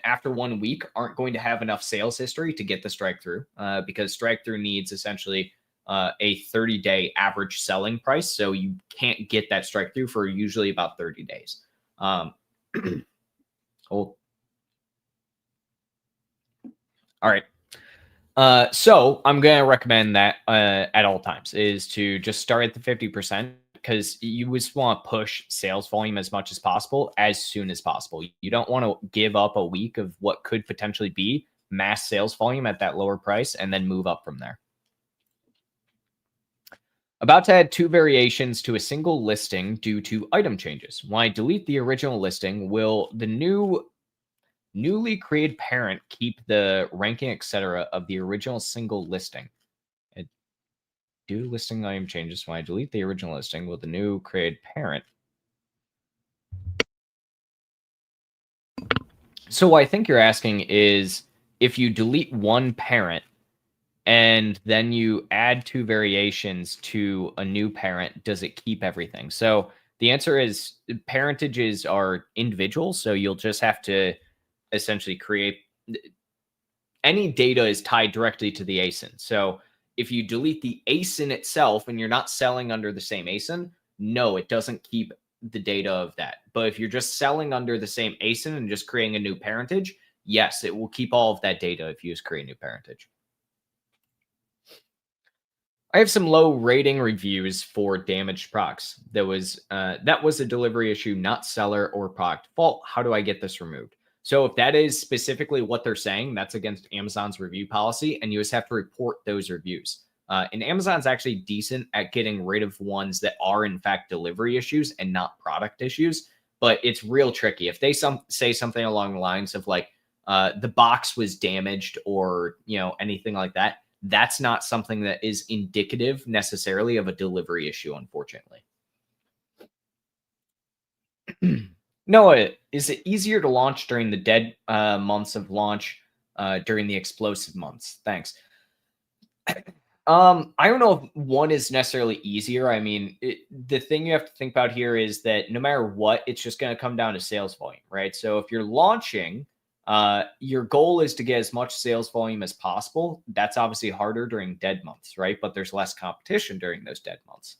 after 1 week, aren't going to have enough sales history to get the Strikethrough because Strikethrough needs essentially a 30-day average selling price. So you can't get that Strikethrough for usually about 30 days. All right. So I'm going to recommend that at all times is to just start at the 50% because you just want to push sales volume as much as possible as soon as possible. You don't want to give up a week of what could potentially be mass sales volume at that lower price and then move up from there. About to add 2 variations to a single listing due to item changes. When I delete the original listing, will the newly created parent keep the ranking, etc. of the original single listing? Do listing item changes when I delete the original listing, will the new created parent? So what I think you're asking is if you delete one parent and then you add 2 variations to a new parent, does it keep everything? So the answer is parentages are individual. So you'll just have to essentially create any data is tied directly to the ASIN. So if you delete the ASIN itself and you're not selling under the same ASIN, no, it doesn't keep the data of that. But if you're just selling under the same ASIN and just creating a new parentage, yes, it will keep all of that data if you just create a new parentage. I have some low rating reviews for damaged products. That was a delivery issue, not seller or product fault. How do I get this removed? So if that is specifically what they're saying, that's against Amazon's review policy, and you just have to report those reviews. And Amazon's actually decent at getting rid of ones that are in fact delivery issues and not product issues, but it's real tricky. If they say something along the lines of like the box was damaged or anything like that, that's not something that is indicative necessarily of a delivery issue, unfortunately. Noah, is it easier to launch during the dead months of launch during the explosive months? Thanks. I don't know if one is necessarily easier. I mean, the thing you have to think about here is that no matter what, it's just going to come down to sales volume, right? So if you're launching, your goal is to get as much sales volume as possible. That's obviously harder during dead months, right? But there's less competition during those dead months.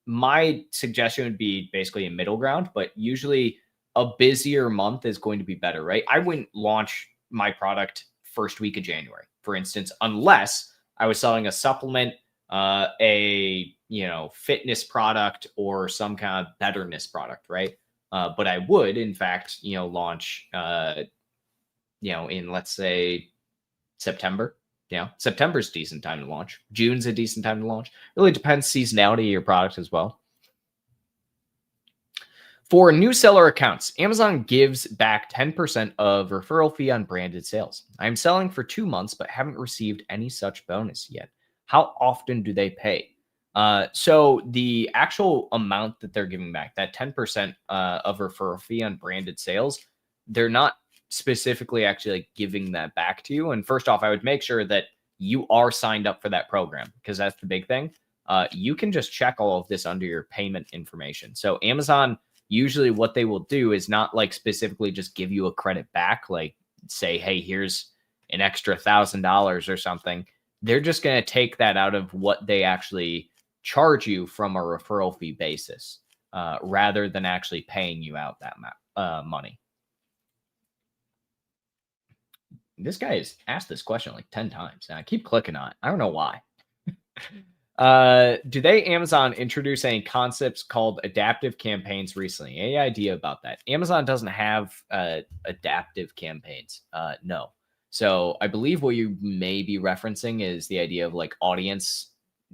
my suggestion would be basically a middle ground, but usually a busier month is going to be better, right? I wouldn't launch my product first week of January, for instance, unless I was selling a supplement, a fitness product, or some kind of betterness product, right? But I would, in fact, launch, in, let's say, September. September's a decent time to launch. June's a decent time to launch. Really depends seasonality of your product as well. For new seller accounts, Amazon gives back 10% of referral fee on branded sales. I'm selling for 2 months, but haven't received any such bonus yet. How often do they pay? So the actual amount that they're giving back, that 10% of referral fee on branded sales, they're not specifically actually like giving that back to you. And first off, I would make sure that you are signed up for that program, because that's the big thing. You can just check all of this under your payment information. So Amazon, usually what they will do is not like specifically just give you a credit back, like say, hey, here's an extra $1,000 or something. They're just going to take that out of what they actually charge you from a referral fee basis, rather than actually paying you out that money. This guy has asked this question like 10 times, and I keep clicking on it. I don't know why. Do they, Amazon, introduce any concepts called adaptive campaigns recently? Any idea about that? Amazon doesn't have adaptive campaigns. No. So I believe what you may be referencing is the idea of like audience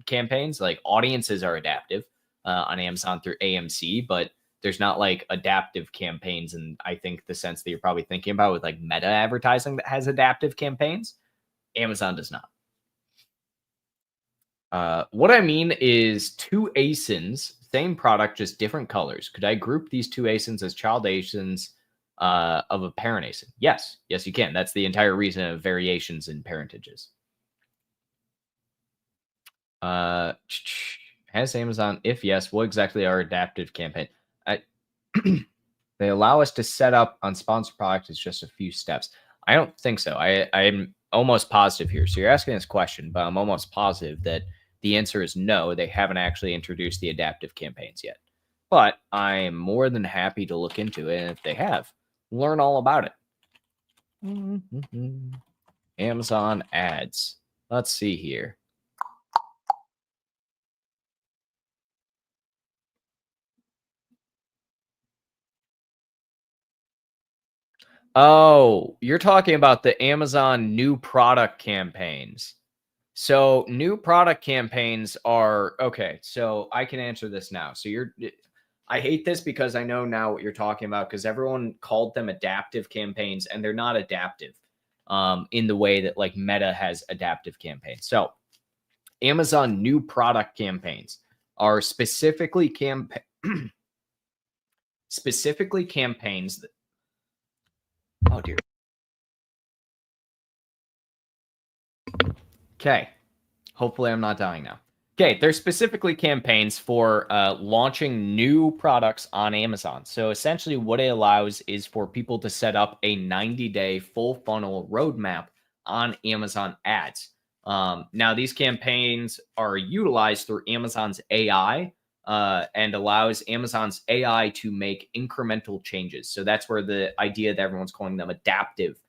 campaigns. Like audiences are adaptive on Amazon through AMC, but there's not like adaptive campaigns. And I think the sense that you're probably thinking about with like meta advertising that has adaptive campaigns, Amazon does not. What I mean is 2 ASINs, same product, just different colors. Could I group these 2 ASINs as child ASINs of a parent ASIN? Yes, you can. That's the entire reason of variations in parentages. Has Amazon? If yes, what exactly are adaptive campaign? They allow us to set up on sponsored product. It's just a few steps. I don't think so. I'm almost positive here. So you're asking this question, but I'm almost positive that the answer is no. They haven't actually introduced the adaptive campaigns yet. But I am more than happy to look into it. And if they have, learn all about it. Amazon ads. Let's see here. Oh, you're talking about the Amazon new product campaigns. So new product campaigns are okay. So I can answer this now. So I hate this because I know now what you're talking about, because everyone called them adaptive campaigns, and they're not adaptive in the way that like Meta has adaptive campaigns. So Amazon new product campaigns are specifically campaigns that, oh dear. Okay. Hopefully I'm not dying now. Okay, they're specifically campaigns for launching new products on Amazon. So essentially what it allows is for people to set up a 90-day full funnel roadmap on Amazon ads. Now, these campaigns are utilized through Amazon's AI and allows Amazon's AI to make incremental changes. So that's where the idea that everyone's calling them adaptive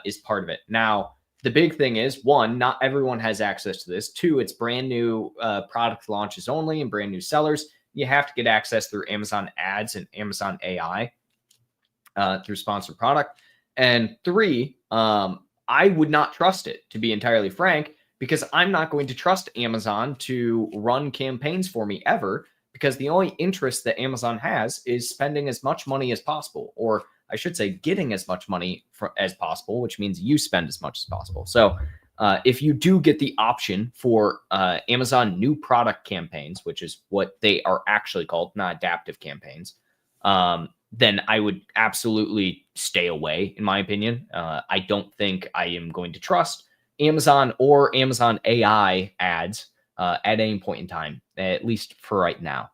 is part of it. Now, the big thing is, 1, not everyone has access to this. 2, it's brand new product launches only and brand new sellers. You have to get access through Amazon ads and Amazon AI through sponsored product. And 3, I would not trust it, to be entirely frank, because I'm not going to trust Amazon to run campaigns for me ever, because the only interest that Amazon has is spending as much money as possible, or I should say getting as much money as possible, which means you spend as much as possible. So if you do get the option for Amazon new product campaigns, which is what they are actually called, not adaptive campaigns, then I would absolutely stay away, in my opinion. I don't think I am going to trust Amazon or Amazon AI ads at any point in time, at least for right now.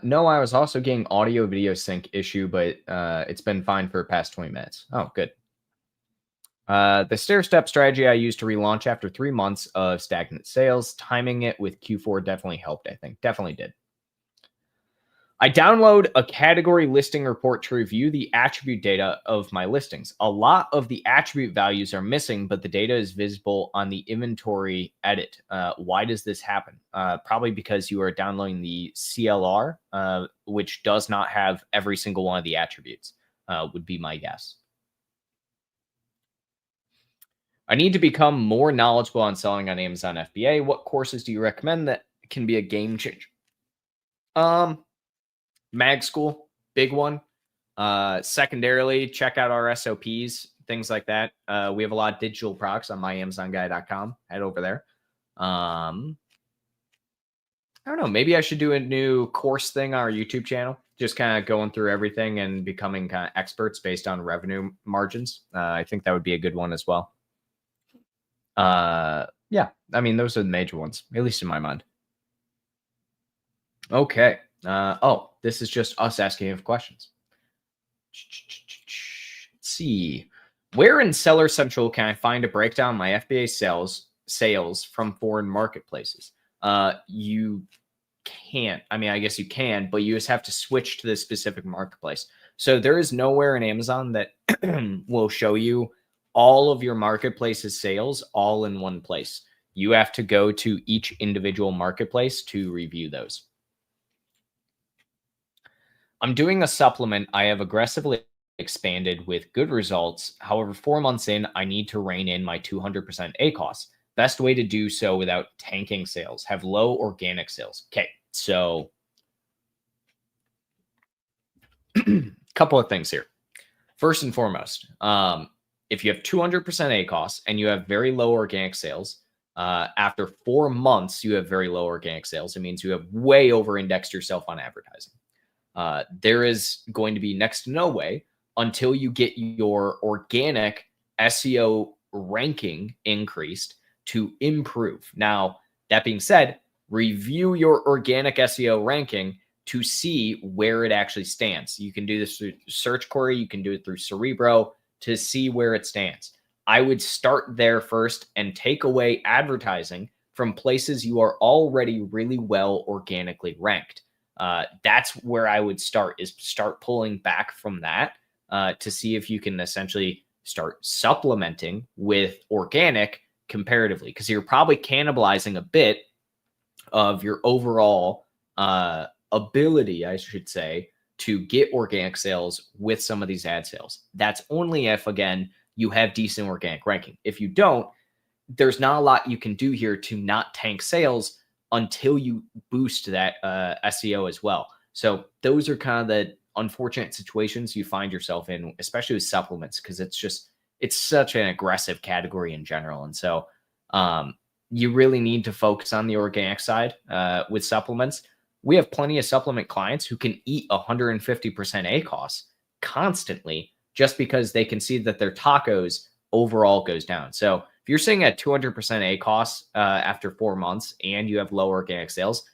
No, I was also getting audio video sync issue, but it's been fine for the past 20 minutes. Oh, good. The stair-step strategy I used to relaunch after 3 months of stagnant sales. Timing it with Q4 definitely helped, I think. Definitely did. I download a category listing report to review the attribute data of my listings. A lot of the attribute values are missing, but the data is visible on the inventory edit. Why does this happen? Probably because you are downloading the CLR, which does not have every single one of the attributes, would be my guess. I need to become more knowledgeable on selling on Amazon FBA. What courses do you recommend that can be a game changer? Mag School, big one. Secondarily, check out our SOPs, things like that. We have a lot of digital products on myamazonguy.com. Head over there. I don't know. Maybe I should do a new course thing on our YouTube channel. Just kind of going through everything and becoming kind of experts based on revenue margins. I think that would be a good one as well. Yeah, I mean, those are the major ones, at least in my mind. Okay. Oh, this is just us asking you questions. Let's see. Where in Seller Central can I find a breakdown of my FBA sales from foreign marketplaces? You can't. I mean, I guess you can, but you just have to switch to the specific marketplace. So there is nowhere in Amazon that will show you all of your marketplace's sales all in one place. You have to go to each individual marketplace to review those. I'm doing a supplement I have aggressively expanded with good results. However, 4 months in, I need to rein in my 200% ACoS. Best way to do so without tanking sales. Have low organic sales. Okay, so couple of things here. First and foremost, if you have 200% ACoS and you have very low organic sales, after 4 months, you have very low organic sales. It means you have way over-indexed yourself on advertising. There is going to be next to no way until you get your organic SEO ranking increased to improve. Now, that being said, review your organic SEO ranking to see where it actually stands. You can do this through search query. You can do it through Cerebro to see where it stands. I would start there first and take away advertising from places you are already really well organically ranked. That's where I would start, is start pulling back from that to see if you can essentially start supplementing with organic comparatively, because you're probably cannibalizing a bit of your overall ability, I should say, to get organic sales with some of these ad sales. That's only if, again, you have decent organic ranking. If you don't, there's not a lot you can do here to not tank sales until you boost that SEO as well. So those are kind of the unfortunate situations you find yourself in, especially with supplements, because it's such an aggressive category in general. And so you really need to focus on the organic side with supplements. We have plenty of supplement clients who can eat 150% ACoS constantly just because they can see that their tacos overall goes down. So if you're sitting at 200% ACoS after 4 months and you have low organic sales,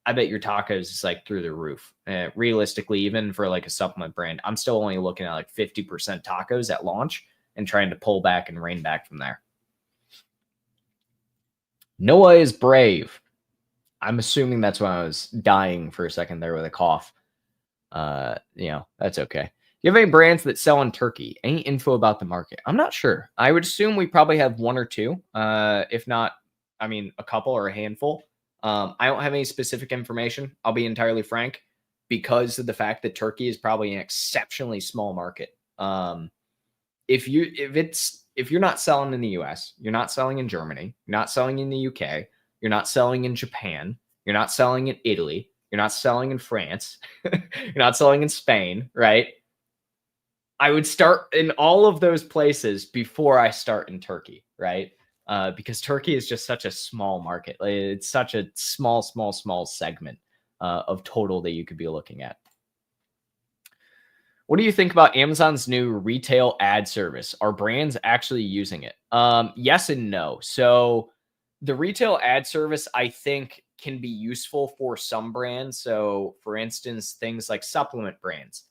I bet your tacos is like through the roof. Realistically, even for like a supplement brand, I'm still only looking at like 50% tacos at launch and trying to pull back and rein back from there. Noah is brave. I'm assuming that's when I was dying for a second there with a cough. That's okay. Do you have any brands that sell in Turkey? Any info about the market? I'm not sure. I would assume we probably have one or two. If not, I mean, a couple or a handful. I don't have any specific information. I'll be entirely frank, because of the fact that Turkey is probably an exceptionally small market. If you're not selling in the US, you're not selling in Germany, you're not selling in the UK, you're not selling in Japan, you're not selling in Italy, you're not selling in France, you're not selling in Spain, right? I would start in all of those places before I start in Turkey, right? Because Turkey is just such a small market. It's such a small segment of total that you could be looking at. What do you think about Amazon's new retail ad service? Are brands actually using it? Yes and no. So the retail ad service, I think, can be useful for some brands. So for instance, things like supplement brands,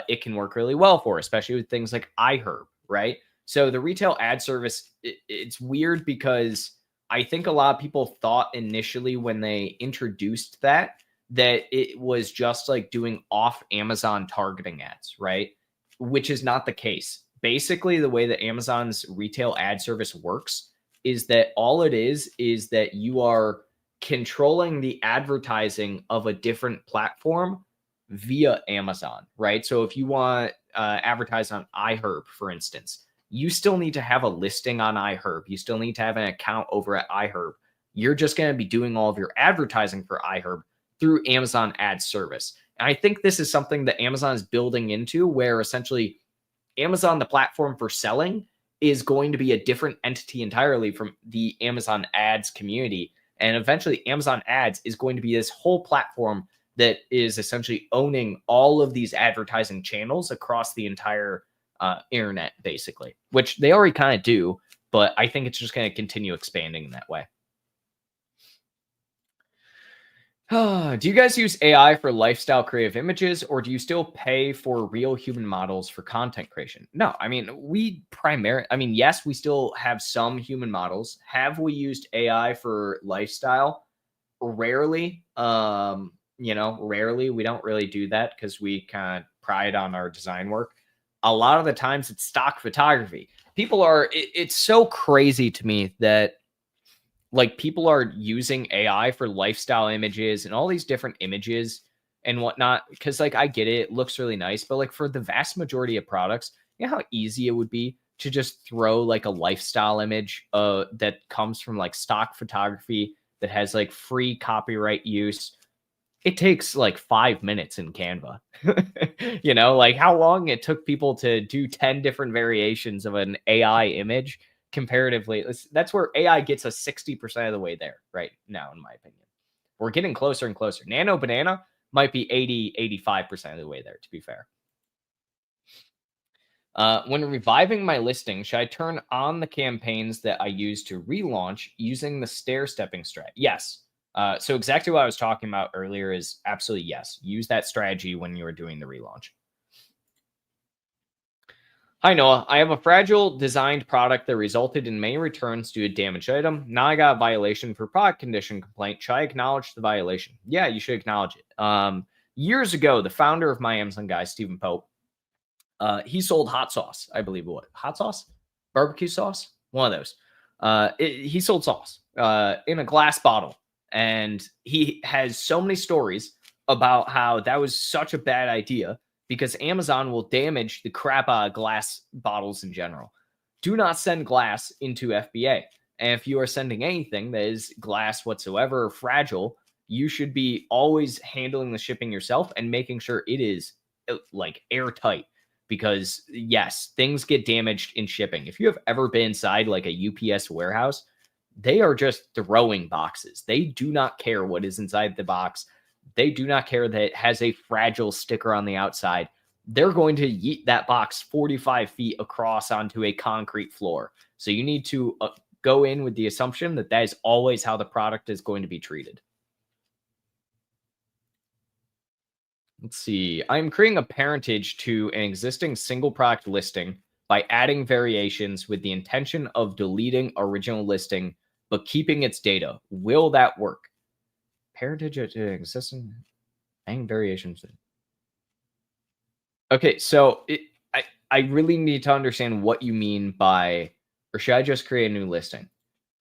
it can work really well for, especially with things like iHerb, right? So the retail ad service, it's weird because I think a lot of people thought initially when they introduced that it was just like doing off Amazon targeting ads, right? Which is not the case. Basically, the way that Amazon's retail ad service works is that all it is that you are controlling the advertising of a different platform via Amazon, right? So if you want advertise on iHerb, for instance, you still need to have a listing on iHerb. You still need to have an account over at iHerb. You're just going to be doing all of your advertising for iHerb through Amazon ad service. And I think this is something that Amazon is building into, where essentially Amazon, the platform for selling, is going to be a different entity entirely from the Amazon ads community. And eventually Amazon ads is going to be this whole platform that is essentially owning all of these advertising channels across the entire internet, basically, which they already kind of do, but I think it's just going to continue expanding in that way. Do you guys use AI for lifestyle creative images, or do you still pay for real human models for content creation? No, I mean, yes, we still have some human models. Have we used AI for lifestyle? Rarely. Rarely. We don't really do that because we kind of pride on our design work. A lot of the times it's stock photography. It's so crazy to me that like people are using AI for lifestyle images and all these different images and whatnot. Because like I get it, it looks really nice, but like for the vast majority of products, you know how easy it would be to just throw like a lifestyle image that comes from like stock photography that has like free copyright use. It takes like 5 minutes in Canva. Like how long it took people to do 10 different variations of an AI image comparatively. That's where AI gets us 60% of the way there right now, in my opinion. We're getting closer and closer. Nano Banana might be 85% of the way there, to be fair. When reviving my listing, should I turn on the campaigns that I use to relaunch using the stair-stepping strat? Yes. So exactly what I was talking about earlier is absolutely yes. Use that strategy when you are doing the relaunch. Hi, Noah. I have a fragile designed product that resulted in many returns due to damaged item. Now I got a violation for product condition complaint. Should I acknowledge the violation? Yeah, you should acknowledge it. Years ago, the founder of my Amazon guy, Stephen Pope, he sold hot sauce, I believe. What? Hot sauce? Barbecue sauce? One of those. He sold sauce in a glass bottle. And he has so many stories about how that was such a bad idea because Amazon will damage the crap out of glass bottles in general. Do not send glass into FBA. And if you are sending anything that is glass whatsoever or fragile, you should be always handling the shipping yourself and making sure it is like airtight. Because yes, things get damaged in shipping. If you have ever been inside like a UPS warehouse, they are just throwing boxes. They do not care what is inside the box. They do not care that it has a fragile sticker on the outside. They're going to yeet that box 45 feet across onto a concrete floor. So you need to go in with the assumption that that is always how the product is going to be treated. Let's see. I'm creating a parentage to an existing single product listing by adding variations with the intention of deleting original listing, but keeping its data. Will that work? Parentage to an existing adding variations. Okay, so I really need to understand what you mean by, or should I just create a new listing?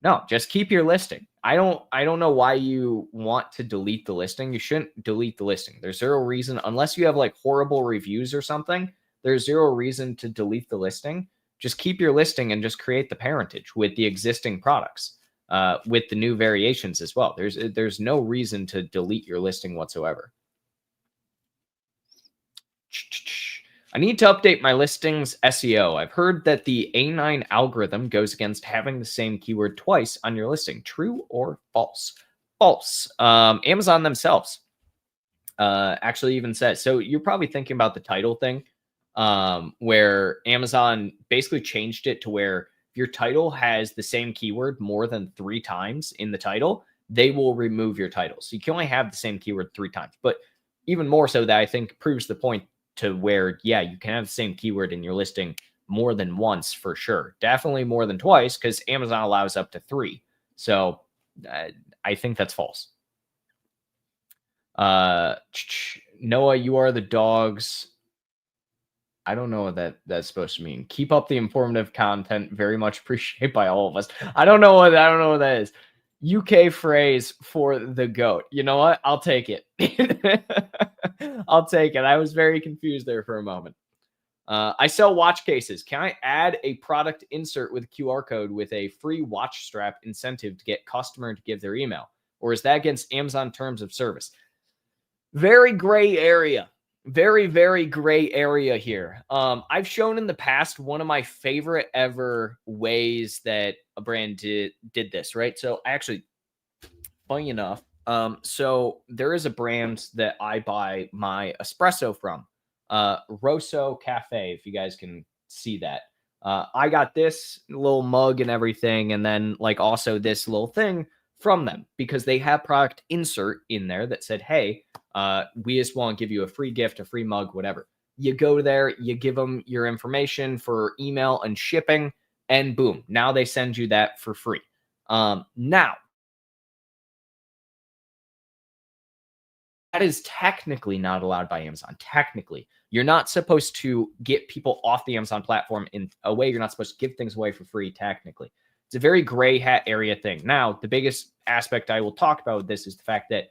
No, just keep your listing. I don't know why you want to delete the listing. You shouldn't delete the listing. There's zero reason, unless you have like horrible reviews or something, there's zero reason to delete the listing. Just keep your listing and just create the parentage with the existing products, with the new variations as well. There's no reason to delete your listing whatsoever. I need to update my listings SEO. I've heard that the A9 algorithm goes against having the same keyword twice on your listing. True or false? False. Amazon themselves actually even says, so you're probably thinking about the title thing, where Amazon basically changed it to where if your title has the same keyword more than 3 times in the title, they will remove your title. So you can only have the same keyword 3 times. But even more so, that I think proves the point to where, yeah, you can have the same keyword in your listing more than once for sure. Definitely more than twice, because Amazon allows up to 3. So I think that's false. Noah, you are the dogs. I don't know what that's supposed to mean. Keep up the informative content. Very much appreciated by all of us. I don't know what that is. UK phrase for the goat. You know what? I'll take it. I'll take it. I was very confused there for a moment. I sell watch cases. Can I add a product insert with QR code with a free watch strap incentive to get customer to give their email? Or is that against Amazon terms of service? Very gray area. Very, very gray area here. I've shown in the past one of my favorite ever ways that a brand did this, right? So actually, funny enough, so there is a brand that I buy my espresso from, Rosso Cafe, if you guys can see that. I got this little mug and everything, and then like also this little thing from them because they have product insert in there that said, hey, we just want to give you a free gift, a free mug, whatever. You go there, you give them your information for email and shipping, and boom, now they send you that for free. Now, that is technically not allowed by Amazon. Technically, you're not supposed to get people off the Amazon platform in a way. You're not supposed to give things away for free. Technically, it's a very gray hat area thing. Now, the biggest aspect I will talk about with this is the fact that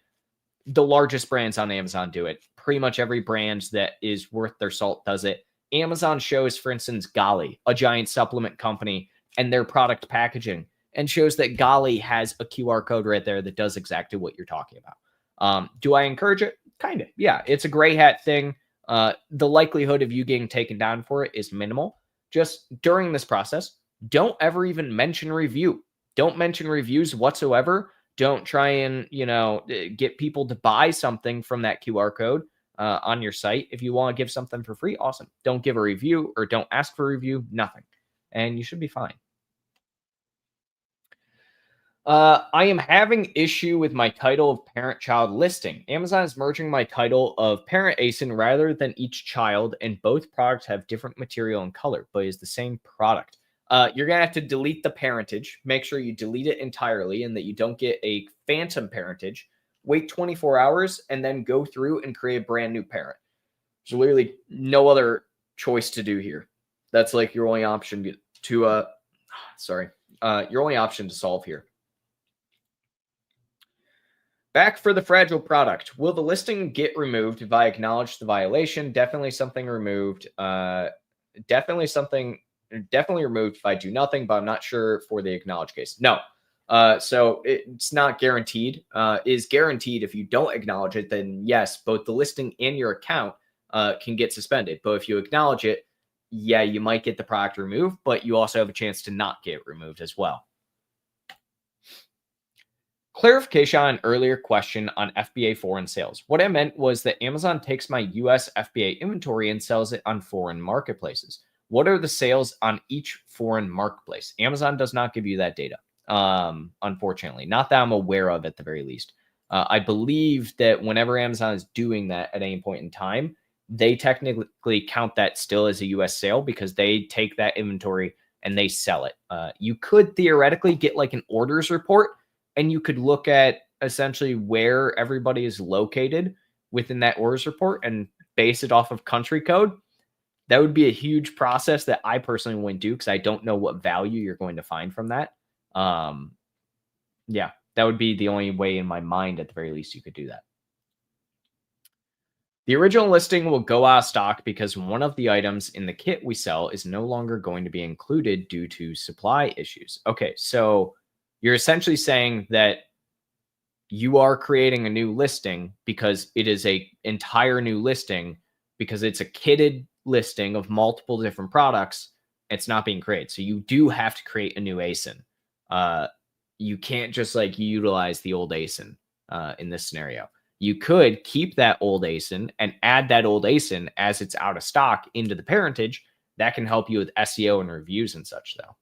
the largest brands on Amazon do it. Pretty much every brand that is worth their salt does it. Amazon shows, for instance, Golly, a giant supplement company, and their product packaging, and shows that Golly has a QR code right there that does exactly what you're talking about. Do I encourage it? Kind of. Yeah, it's a gray hat thing. The likelihood of you getting taken down for it is minimal. Just during this process, don't ever even mention review. Don't mention reviews whatsoever. Don't try and, get people to buy something from that QR code on your site. If you want to give something for free, awesome. Don't give a review or don't ask for a review, nothing. And you should be fine. I am having issue with my title of parent-child listing. Amazon is merging my title of parent ASIN rather than each child, and both products have different material and color, but is the same product. You're going to have to delete the parentage. Make sure you delete it entirely and that you don't get a phantom parentage. Wait 24 hours and then go through and create a brand new parent. There's literally no other choice to do here. That's like your only option your only option to solve here. Back for the fragile product. Will the listing get removed if I acknowledge the violation? Definitely something removed. Definitely removed if I do nothing, but I'm not sure for the acknowledge case. No. So it's not guaranteed. Is guaranteed if you don't acknowledge it, then yes, both the listing and your account can get suspended. But if you acknowledge it, yeah, you might get the product removed, but you also have a chance to not get removed as well. Clarification on an earlier question on FBA foreign sales. What I meant was that Amazon takes my US FBA inventory and sells it on foreign marketplaces. What are the sales on each foreign marketplace? Amazon does not give you that data, unfortunately. Not that I'm aware of at the very least. I believe that whenever Amazon is doing that at any point in time, they technically count that still as a US sale because they take that inventory and they sell it. You could theoretically get like an orders report, and you could look at essentially where everybody is located within that orders report and base it off of country code. That would be a huge process that I personally wouldn't do because I don't know what value you're going to find from that. Yeah, that would be the only way in my mind at the very least you could do that. The original listing will go out of stock because one of the items in the kit we sell is no longer going to be included due to supply issues. Okay, so you're essentially saying that you are creating a new listing because it is an entire new listing because it's a kitted listing of multiple different products. It's not being created. So you do have to create a new ASIN. You can't just like utilize the old ASIN in this scenario. You could keep that old ASIN and add that old ASIN as it's out of stock into the parentage. That can help you with SEO and reviews and such though.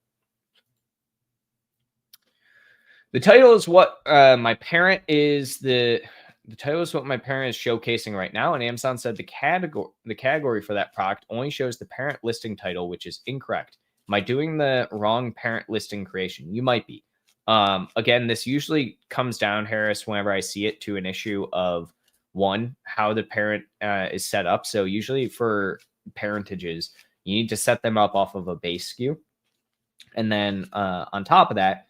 The title is what my parent is the The title is what my parent is showcasing right now, and Amazon said the category for that product only shows the parent listing title, which is incorrect. Am I doing the wrong parent listing creation? You might be. Again, this usually comes down, Harris, whenever I see it, to an issue of one, how the parent is set up. So usually for parentages, you need to set them up off of a base SKU. And then on top of that,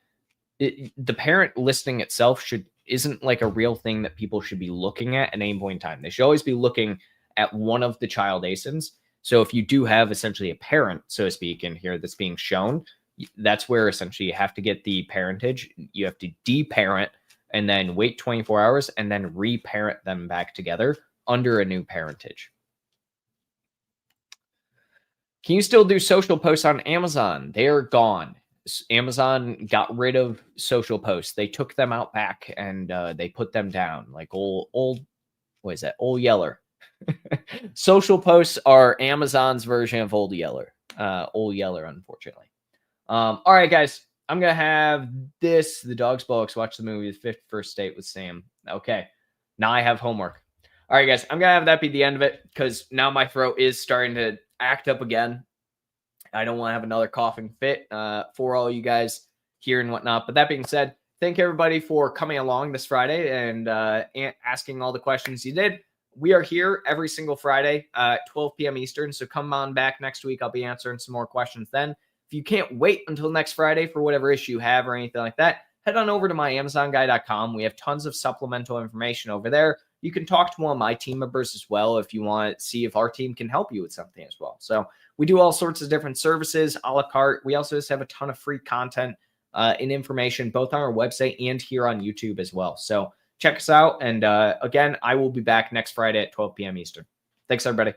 the parent listing itself isn't like a real thing that people should be looking at any point in time. They should always be looking at one of the child ASINs. So if you do have essentially a parent, so to speak, in here that's being shown, that's where essentially you have to get the parentage. You have to deparent and then wait 24 hours and then reparent them back together under a new parentage. Can you still do social posts on Amazon? They are gone. Amazon got rid of social posts. They took them out back and they put them down like old what is that? Old Yeller. Social posts are Amazon's version of Old Yeller. Old Yeller, unfortunately. All right, guys. I'm going to have this, the Dog's Bollocks, watch the movie The 51st Date with Sam. Okay. Now I have homework. All right, guys. I'm going to have that be the end of it because now my throat is starting to act up again. I don't want to have another coughing fit for all you guys here and whatnot. But that being said, thank everybody for coming along this Friday and asking all the questions you did. We are here every single Friday at 12 p.m. Eastern. So come on back next week. I'll be answering some more questions then. If you can't wait until next Friday for whatever issue you have or anything like that, head on over to myamazonguy.com. We have tons of supplemental information over there. You can talk to one of my team members as well if you want to see if our team can help you with something as well. So we do all sorts of different services, a la carte. We also just have a ton of free content and information, both on our website and here on YouTube as well. So check us out. And again, I will be back next Friday at 12 p.m. Eastern. Thanks, everybody.